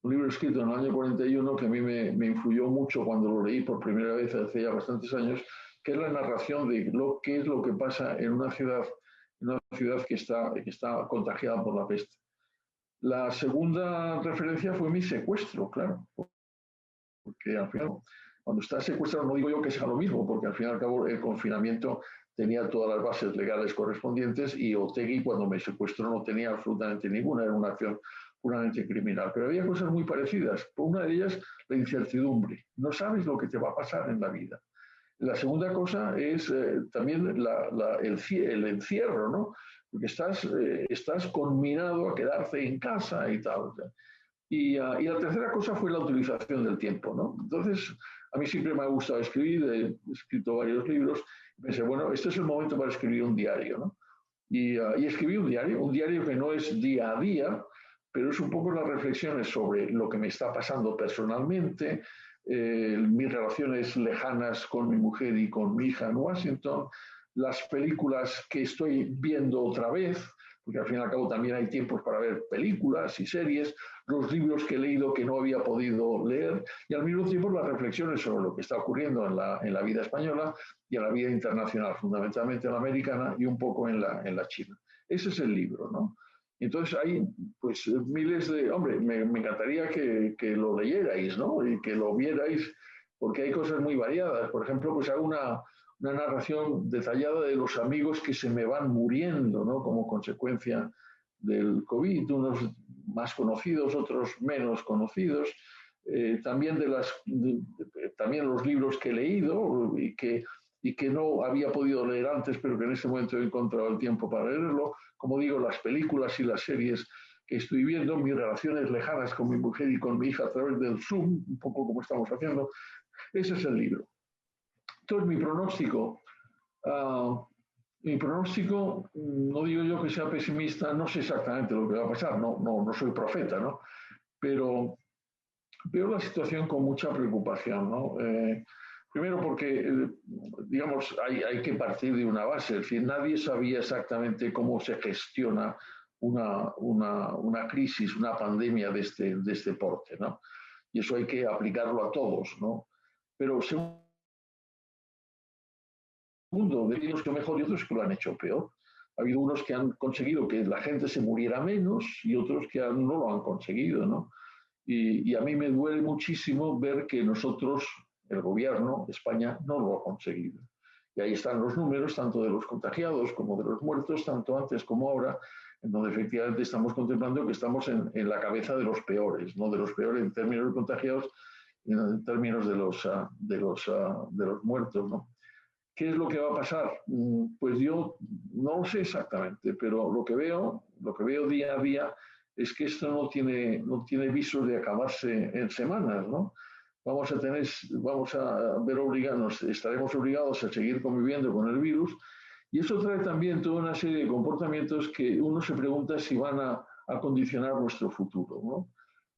[SPEAKER 3] Un libro escrito en el año 41 que a mí me influyó mucho cuando lo leí por primera vez hace ya bastantes años, que es la narración de qué es lo que pasa en una ciudad que está contagiada por la peste. La segunda referencia fue mi secuestro, claro, porque al final, cuando estás secuestrado, no digo yo que sea lo mismo, porque al fin y al cabo el confinamiento tenía todas las bases legales correspondientes y Otegi, cuando me secuestró, no tenía absolutamente ninguna, era una acción puramente criminal. Pero había cosas muy parecidas. Una de ellas, la incertidumbre. No sabes lo que te va a pasar en la vida. La segunda cosa es también el encierro, ¿no? Porque estás conminado a quedarte en casa y tal. Y la tercera cosa fue la utilización del tiempo, ¿no? Entonces, a mí siempre me ha gustado escribir, he escrito varios libros, y pensé, bueno, este es el momento para escribir un diario, ¿no? Y escribí un diario que no es día a día, pero es un poco las reflexiones sobre lo que me está pasando personalmente, mis relaciones lejanas con mi mujer y con mi hija en Washington, las películas que estoy viendo otra vez, porque al fin y al cabo también hay tiempos para ver películas y series, los libros que he leído que no había podido leer y al mismo tiempo las reflexiones sobre lo que está ocurriendo en la vida española y en la vida internacional, fundamentalmente en la americana y un poco en la china. Ese es el libro, ¿no? Entonces hay pues miles de... Hombre, me encantaría que lo leyerais, ¿no? Y que lo vierais, porque hay cosas muy variadas. Por ejemplo, pues hago una narración detallada de los amigos que se me van muriendo, ¿no? Como consecuencia del COVID, unos más conocidos, otros menos conocidos. También también los libros que he leído y que no había podido leer antes, pero que en este momento he encontrado el tiempo para leerlo. Como digo, las películas y las series que estoy viendo, mis relaciones lejanas con mi mujer y con mi hija a través del Zoom, un poco como estamos haciendo. Ese es el libro. Entonces, mi pronóstico, no digo yo que sea pesimista, no sé exactamente lo que va a pasar, no soy profeta, ¿no? Pero veo la situación con mucha preocupación, ¿no? Primero porque, digamos, hay que partir de una base, es decir, nadie sabía exactamente cómo se gestiona una crisis, una pandemia de este porte, ¿no? Y eso hay que aplicarlo a todos, ¿no? Pero segundo, de los que mejor y otros que lo han hecho peor. Ha habido unos que han conseguido que la gente se muriera menos y otros que no lo han conseguido, ¿no? Y a mí me duele muchísimo ver que nosotros, el gobierno, España, no lo ha conseguido. Y ahí están los números, tanto de los contagiados como de los muertos, tanto antes como ahora, en donde efectivamente estamos contemplando que estamos en la cabeza de los peores, ¿no? De los peores en términos de contagiados y en términos de los muertos, ¿no? ¿Qué es lo que va a pasar? Pues yo no lo sé exactamente, pero lo que veo día a día es que esto no tiene visos de acabarse en semanas, ¿no? Estaremos obligados a seguir conviviendo con el virus y eso trae también toda una serie de comportamientos que uno se pregunta si van a condicionar nuestro futuro, ¿no?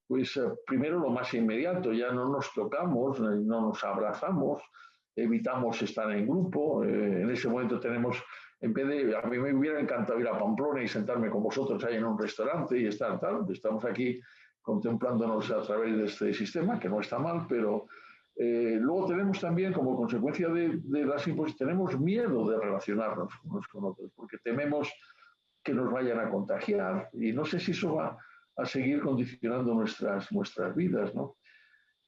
[SPEAKER 3] Pues primero lo más inmediato, ya no nos tocamos, no nos abrazamos, evitamos estar en grupo, en ese momento tenemos, a mí me hubiera encantado ir a Pamplona y sentarme con vosotros ahí en un restaurante y estar tal, estamos aquí contemplándonos a través de este sistema, que no está mal, pero luego tenemos también, como consecuencia de las imposiciones, tenemos miedo de relacionarnos unos con otros, porque tememos que nos vayan a contagiar y no sé si eso va a seguir condicionando nuestras vidas, ¿no?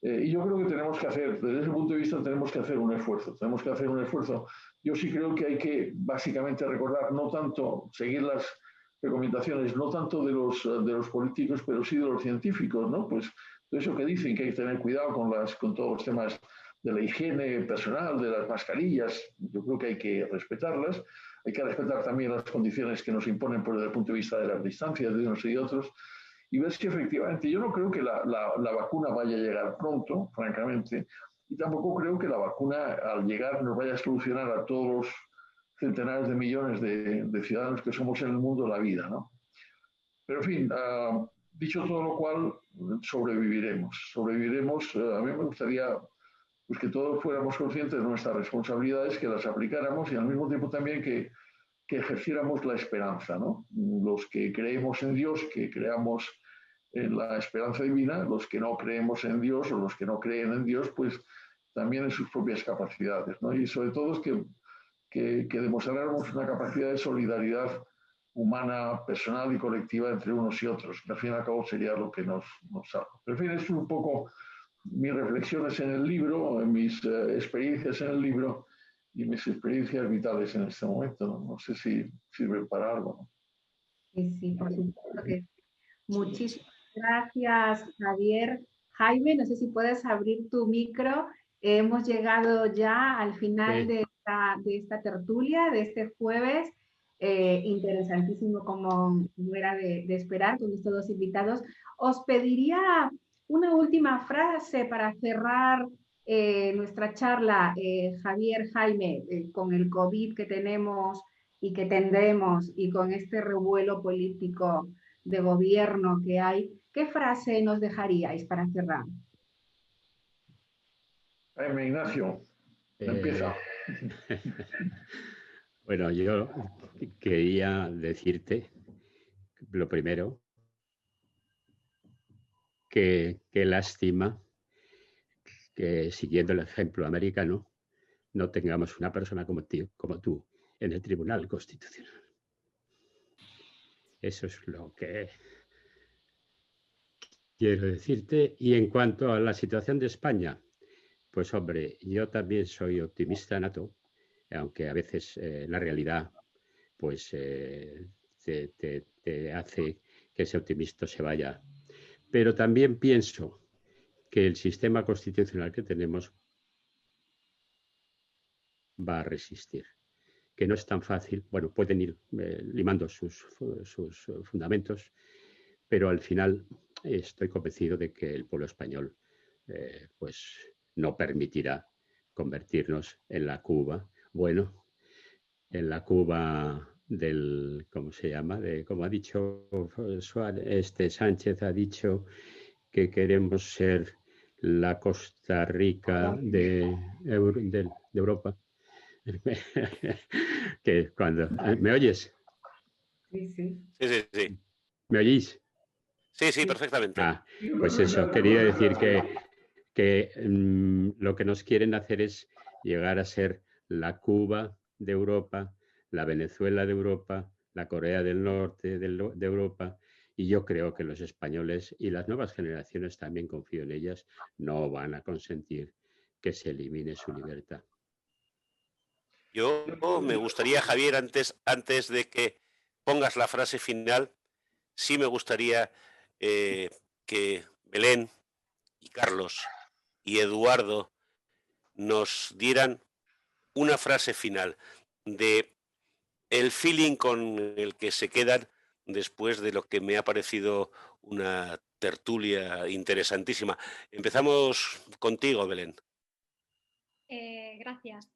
[SPEAKER 3] Y yo creo que tenemos que hacer, desde ese punto de vista, tenemos que hacer un esfuerzo. Yo sí creo que hay que básicamente recordar, no tanto seguir las recomendaciones, no tanto de los políticos, pero sí de los científicos, ¿no? Pues todo eso que dicen, que hay que tener cuidado con todos los temas de la higiene personal, de las mascarillas, yo creo que hay que respetarlas. Hay que respetar también las condiciones que nos imponen desde el punto de vista de las distancias de unos y de otros. Y ves que efectivamente, yo no creo que la vacuna vaya a llegar pronto, francamente, y tampoco creo que la vacuna al llegar nos vaya a solucionar a todos los centenares de millones de ciudadanos que somos en el mundo la vida, ¿no? Pero en fin, dicho todo lo cual, sobreviviremos. A mí me gustaría pues que todos fuéramos conscientes de nuestras responsabilidades, que las aplicáramos y al mismo tiempo también que ejerciéramos la esperanza, ¿no? Los que creemos en Dios, que creamos en la esperanza divina, los que no creemos en Dios o los que no creen en Dios, pues también en sus propias capacidades, ¿no? Y sobre todo es que demostráramos una capacidad de solidaridad humana, personal y colectiva entre unos y otros, que al fin y al cabo sería lo que nos salva. Pero en fin, esto es un poco mis reflexiones en el libro, mis experiencias en el libro y mis experiencias vitales en este momento. No sé si sirven para algo, ¿no?
[SPEAKER 1] Sí, sí, por supuesto que sí. Muchísimas gracias, Javier. Jaime, no sé si puedes abrir tu micro. Hemos llegado ya al final de esta tertulia, de este jueves. Interesantísimo como era de esperar con estos dos invitados. Os pediría una última frase para cerrar nuestra charla, Javier, Jaime, con el COVID que tenemos y que tendremos y con este revuelo político de gobierno que hay, ¿qué frase nos dejaríais para cerrar?
[SPEAKER 3] Jaime Ignacio, empieza.
[SPEAKER 7] Bueno, yo quería decirte, lo primero, que qué lástima que siguiendo el ejemplo americano no tengamos una persona como tú en el Tribunal Constitucional. Eso es lo que quiero decirte. Y en cuanto a la situación de España, pues hombre, yo también soy optimista nato, aunque a veces la realidad pues te hace que ese optimismo se vaya. Pero también pienso que el sistema constitucional que tenemos va a resistir, que no es tan fácil. Bueno, pueden ir limando sus fundamentos, pero al final estoy convencido de que el pueblo español pues no permitirá convertirnos en la Cuba, bueno, en la Cuba del, ¿cómo se llama? Como ha dicho Sánchez, ha dicho que queremos ser la Costa Rica de Europa. Que cuando, ¿me oyes?
[SPEAKER 1] Sí, sí.
[SPEAKER 2] Sí.
[SPEAKER 7] ¿Me oís?
[SPEAKER 2] Sí, perfectamente.
[SPEAKER 7] Pues eso, quería decir que lo que nos quieren hacer es llegar a ser la Cuba de Europa, la Venezuela de Europa, la Corea del Norte de Europa, y yo creo que los españoles y las nuevas generaciones, también confío en ellas, no van a consentir que se elimine su libertad.
[SPEAKER 2] Yo me gustaría, Javier, antes de que pongas la frase final, sí me gustaría que Belén y Carlos y Eduardo nos dieran una frase final de el feeling con el que se quedan después de lo que me ha parecido una tertulia interesantísima. Empezamos contigo, Belén.
[SPEAKER 8] Gracias.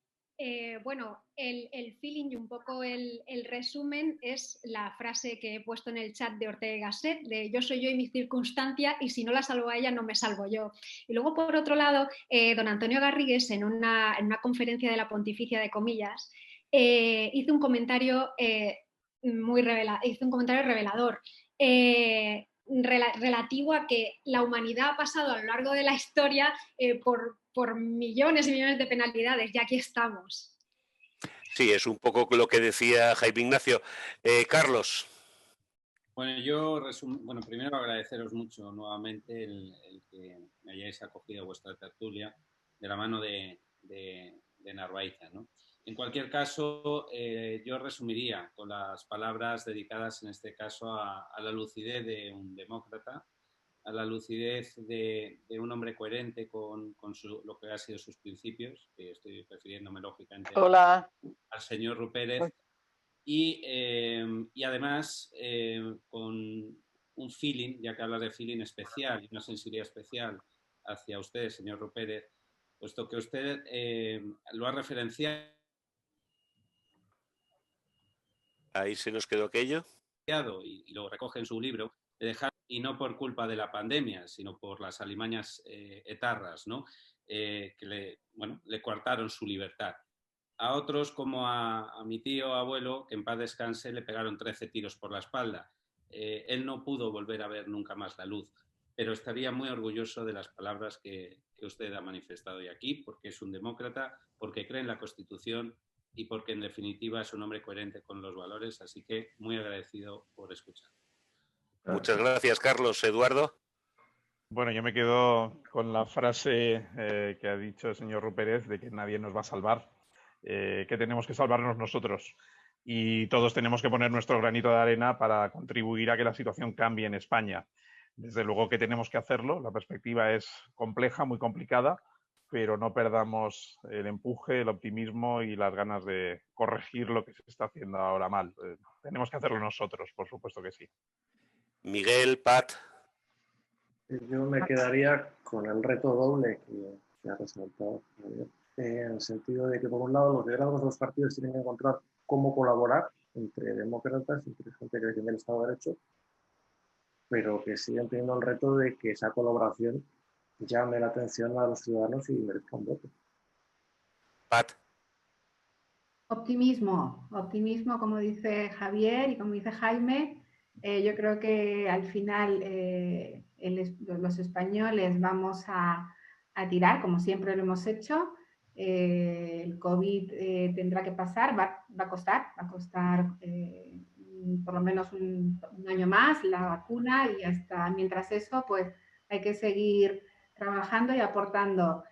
[SPEAKER 8] Bueno, el feeling y un poco el resumen es la frase que he puesto en el chat de Ortega y Gasset, de yo soy yo y mi circunstancia, y si no la salvo a ella, no me salvo yo. Y luego, por otro lado, don Antonio Garrigues, en una conferencia de la Pontificia de Comillas, hizo un comentario revelador. Relativo a que la humanidad ha pasado a lo largo de la historia por millones y millones de penalidades, y aquí estamos.
[SPEAKER 2] Sí, es un poco lo que decía Jaime Ignacio. Carlos.
[SPEAKER 5] Bueno, primero agradeceros mucho nuevamente el que me hayáis acogido a vuestra tertulia de la mano de Narváez, ¿no? En cualquier caso, yo resumiría con las palabras dedicadas en este caso a la lucidez de un demócrata, a la lucidez de un hombre coherente con lo que han sido sus principios, que estoy refiriéndome lógicamente al señor Rupérez, y además con un feeling, ya que hablas de feeling especial y una sensibilidad especial hacia usted, señor Rupérez, puesto que usted lo ha referenciado.
[SPEAKER 2] Ahí se nos quedó aquello.
[SPEAKER 5] Y lo recoge en su libro, de dejar, y no por culpa de la pandemia, sino por las alimañas etarras, ¿no? que le coartaron su libertad. A otros, como a mi tío abuelo, que en paz descanse, le pegaron 13 tiros por la espalda. Él no pudo volver a ver nunca más la luz, pero estaría muy orgulloso de las palabras que usted ha manifestado hoy aquí, porque es un demócrata, porque cree en la Constitución y porque en definitiva es un hombre coherente con los valores, así que muy agradecido por escuchar.
[SPEAKER 2] Muchas gracias, Carlos. Eduardo.
[SPEAKER 6] Bueno, yo me quedo con la frase que ha dicho el señor Rupérez de que nadie nos va a salvar, que tenemos que salvarnos nosotros y todos tenemos que poner nuestro granito de arena para contribuir a que la situación cambie en España. Desde luego que tenemos que hacerlo, la perspectiva es compleja, muy complicada, pero no perdamos el empuje, el optimismo y las ganas de corregir lo que se está haciendo ahora mal. Tenemos que hacerlo nosotros, por supuesto que sí.
[SPEAKER 2] Miguel, Pat.
[SPEAKER 4] Yo me quedaría con el reto doble que ha resaltado Javier, en el sentido de que, por un lado, los liderazgos de los partidos tienen que encontrar cómo colaborar entre demócratas, entre gente que defiende el Estado de Derecho, pero que siguen teniendo el reto de que esa colaboración llame la atención a los ciudadanos y merezca un voto.
[SPEAKER 2] Pat.
[SPEAKER 1] Optimismo, optimismo, como dice Javier y como dice Jaime. Yo creo que al final los españoles vamos a tirar, como siempre lo hemos hecho. El COVID tendrá que pasar, va a costar por lo menos un año más la vacuna, y hasta mientras eso, pues hay que seguir trabajando y aportando.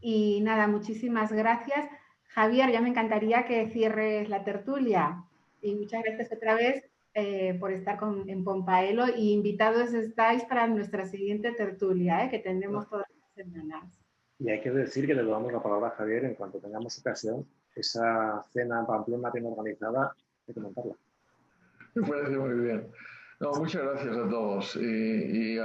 [SPEAKER 1] Y nada, muchísimas gracias. Javier, ya me encantaría que cierres la tertulia, y muchas gracias otra vez por estar en Pompaelo, y invitados estáis para nuestra siguiente tertulia, que tendremos todas las semanas.
[SPEAKER 4] Y hay que decir que le damos la palabra a Javier en cuanto tengamos ocasión. Esa cena en Pamplona bien organizada, hay que montarla.
[SPEAKER 3] Me parece muy bien. No, muchas gracias a todos. Y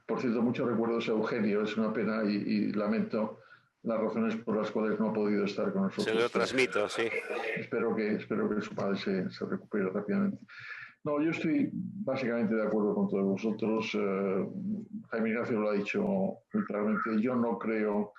[SPEAKER 3] por cierto, muchos recuerdos a Eugenio. Es una pena y lamento las razones por las cuales no ha podido estar con nosotros.
[SPEAKER 2] Se lo transmito, sí.
[SPEAKER 3] Espero que su padre se recupere rápidamente. No, yo estoy básicamente de acuerdo con todos vosotros. Jaime Ignacio lo ha dicho claramente. Yo no creo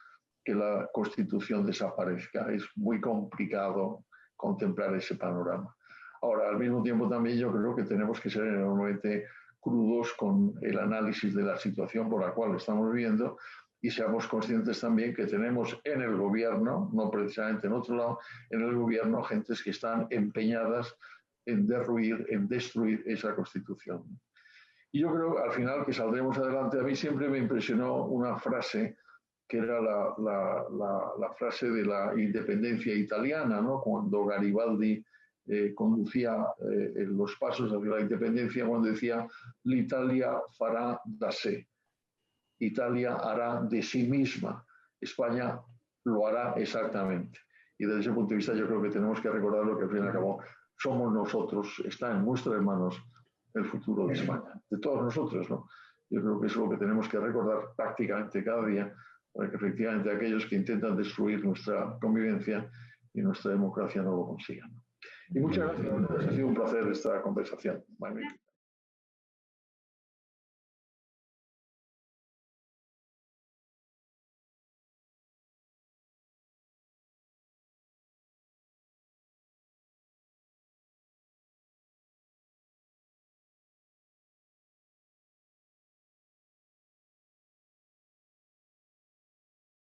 [SPEAKER 3] que la Constitución desaparezca. Es muy complicado contemplar ese panorama. Ahora, al mismo tiempo también yo creo que tenemos que ser enormemente crudos con el análisis de la situación por la cual estamos viviendo, y seamos conscientes también que tenemos en el gobierno, no precisamente en otro lado, en el gobierno gentes que están empeñadas en derruir, en destruir esa Constitución. Y yo creo al final que saldremos adelante. A mí siempre me impresionó una frase que era la frase de la independencia italiana, ¿no? Cuando Garibaldi conducía los pasos hacia la independencia, cuando decía l'Italia farà da sé. Italia hará de sí misma, España lo hará exactamente. Y desde ese punto de vista yo creo que tenemos que recordar lo que al fin y al cabo somos nosotros, está en nuestras manos el futuro de España, de todos nosotros, ¿no? Yo creo que es lo que tenemos que recordar prácticamente cada día, para que efectivamente aquellos que intentan destruir nuestra convivencia y nuestra democracia no lo consigan. Y muchas gracias, ha sido un placer esta conversación. Magnífico.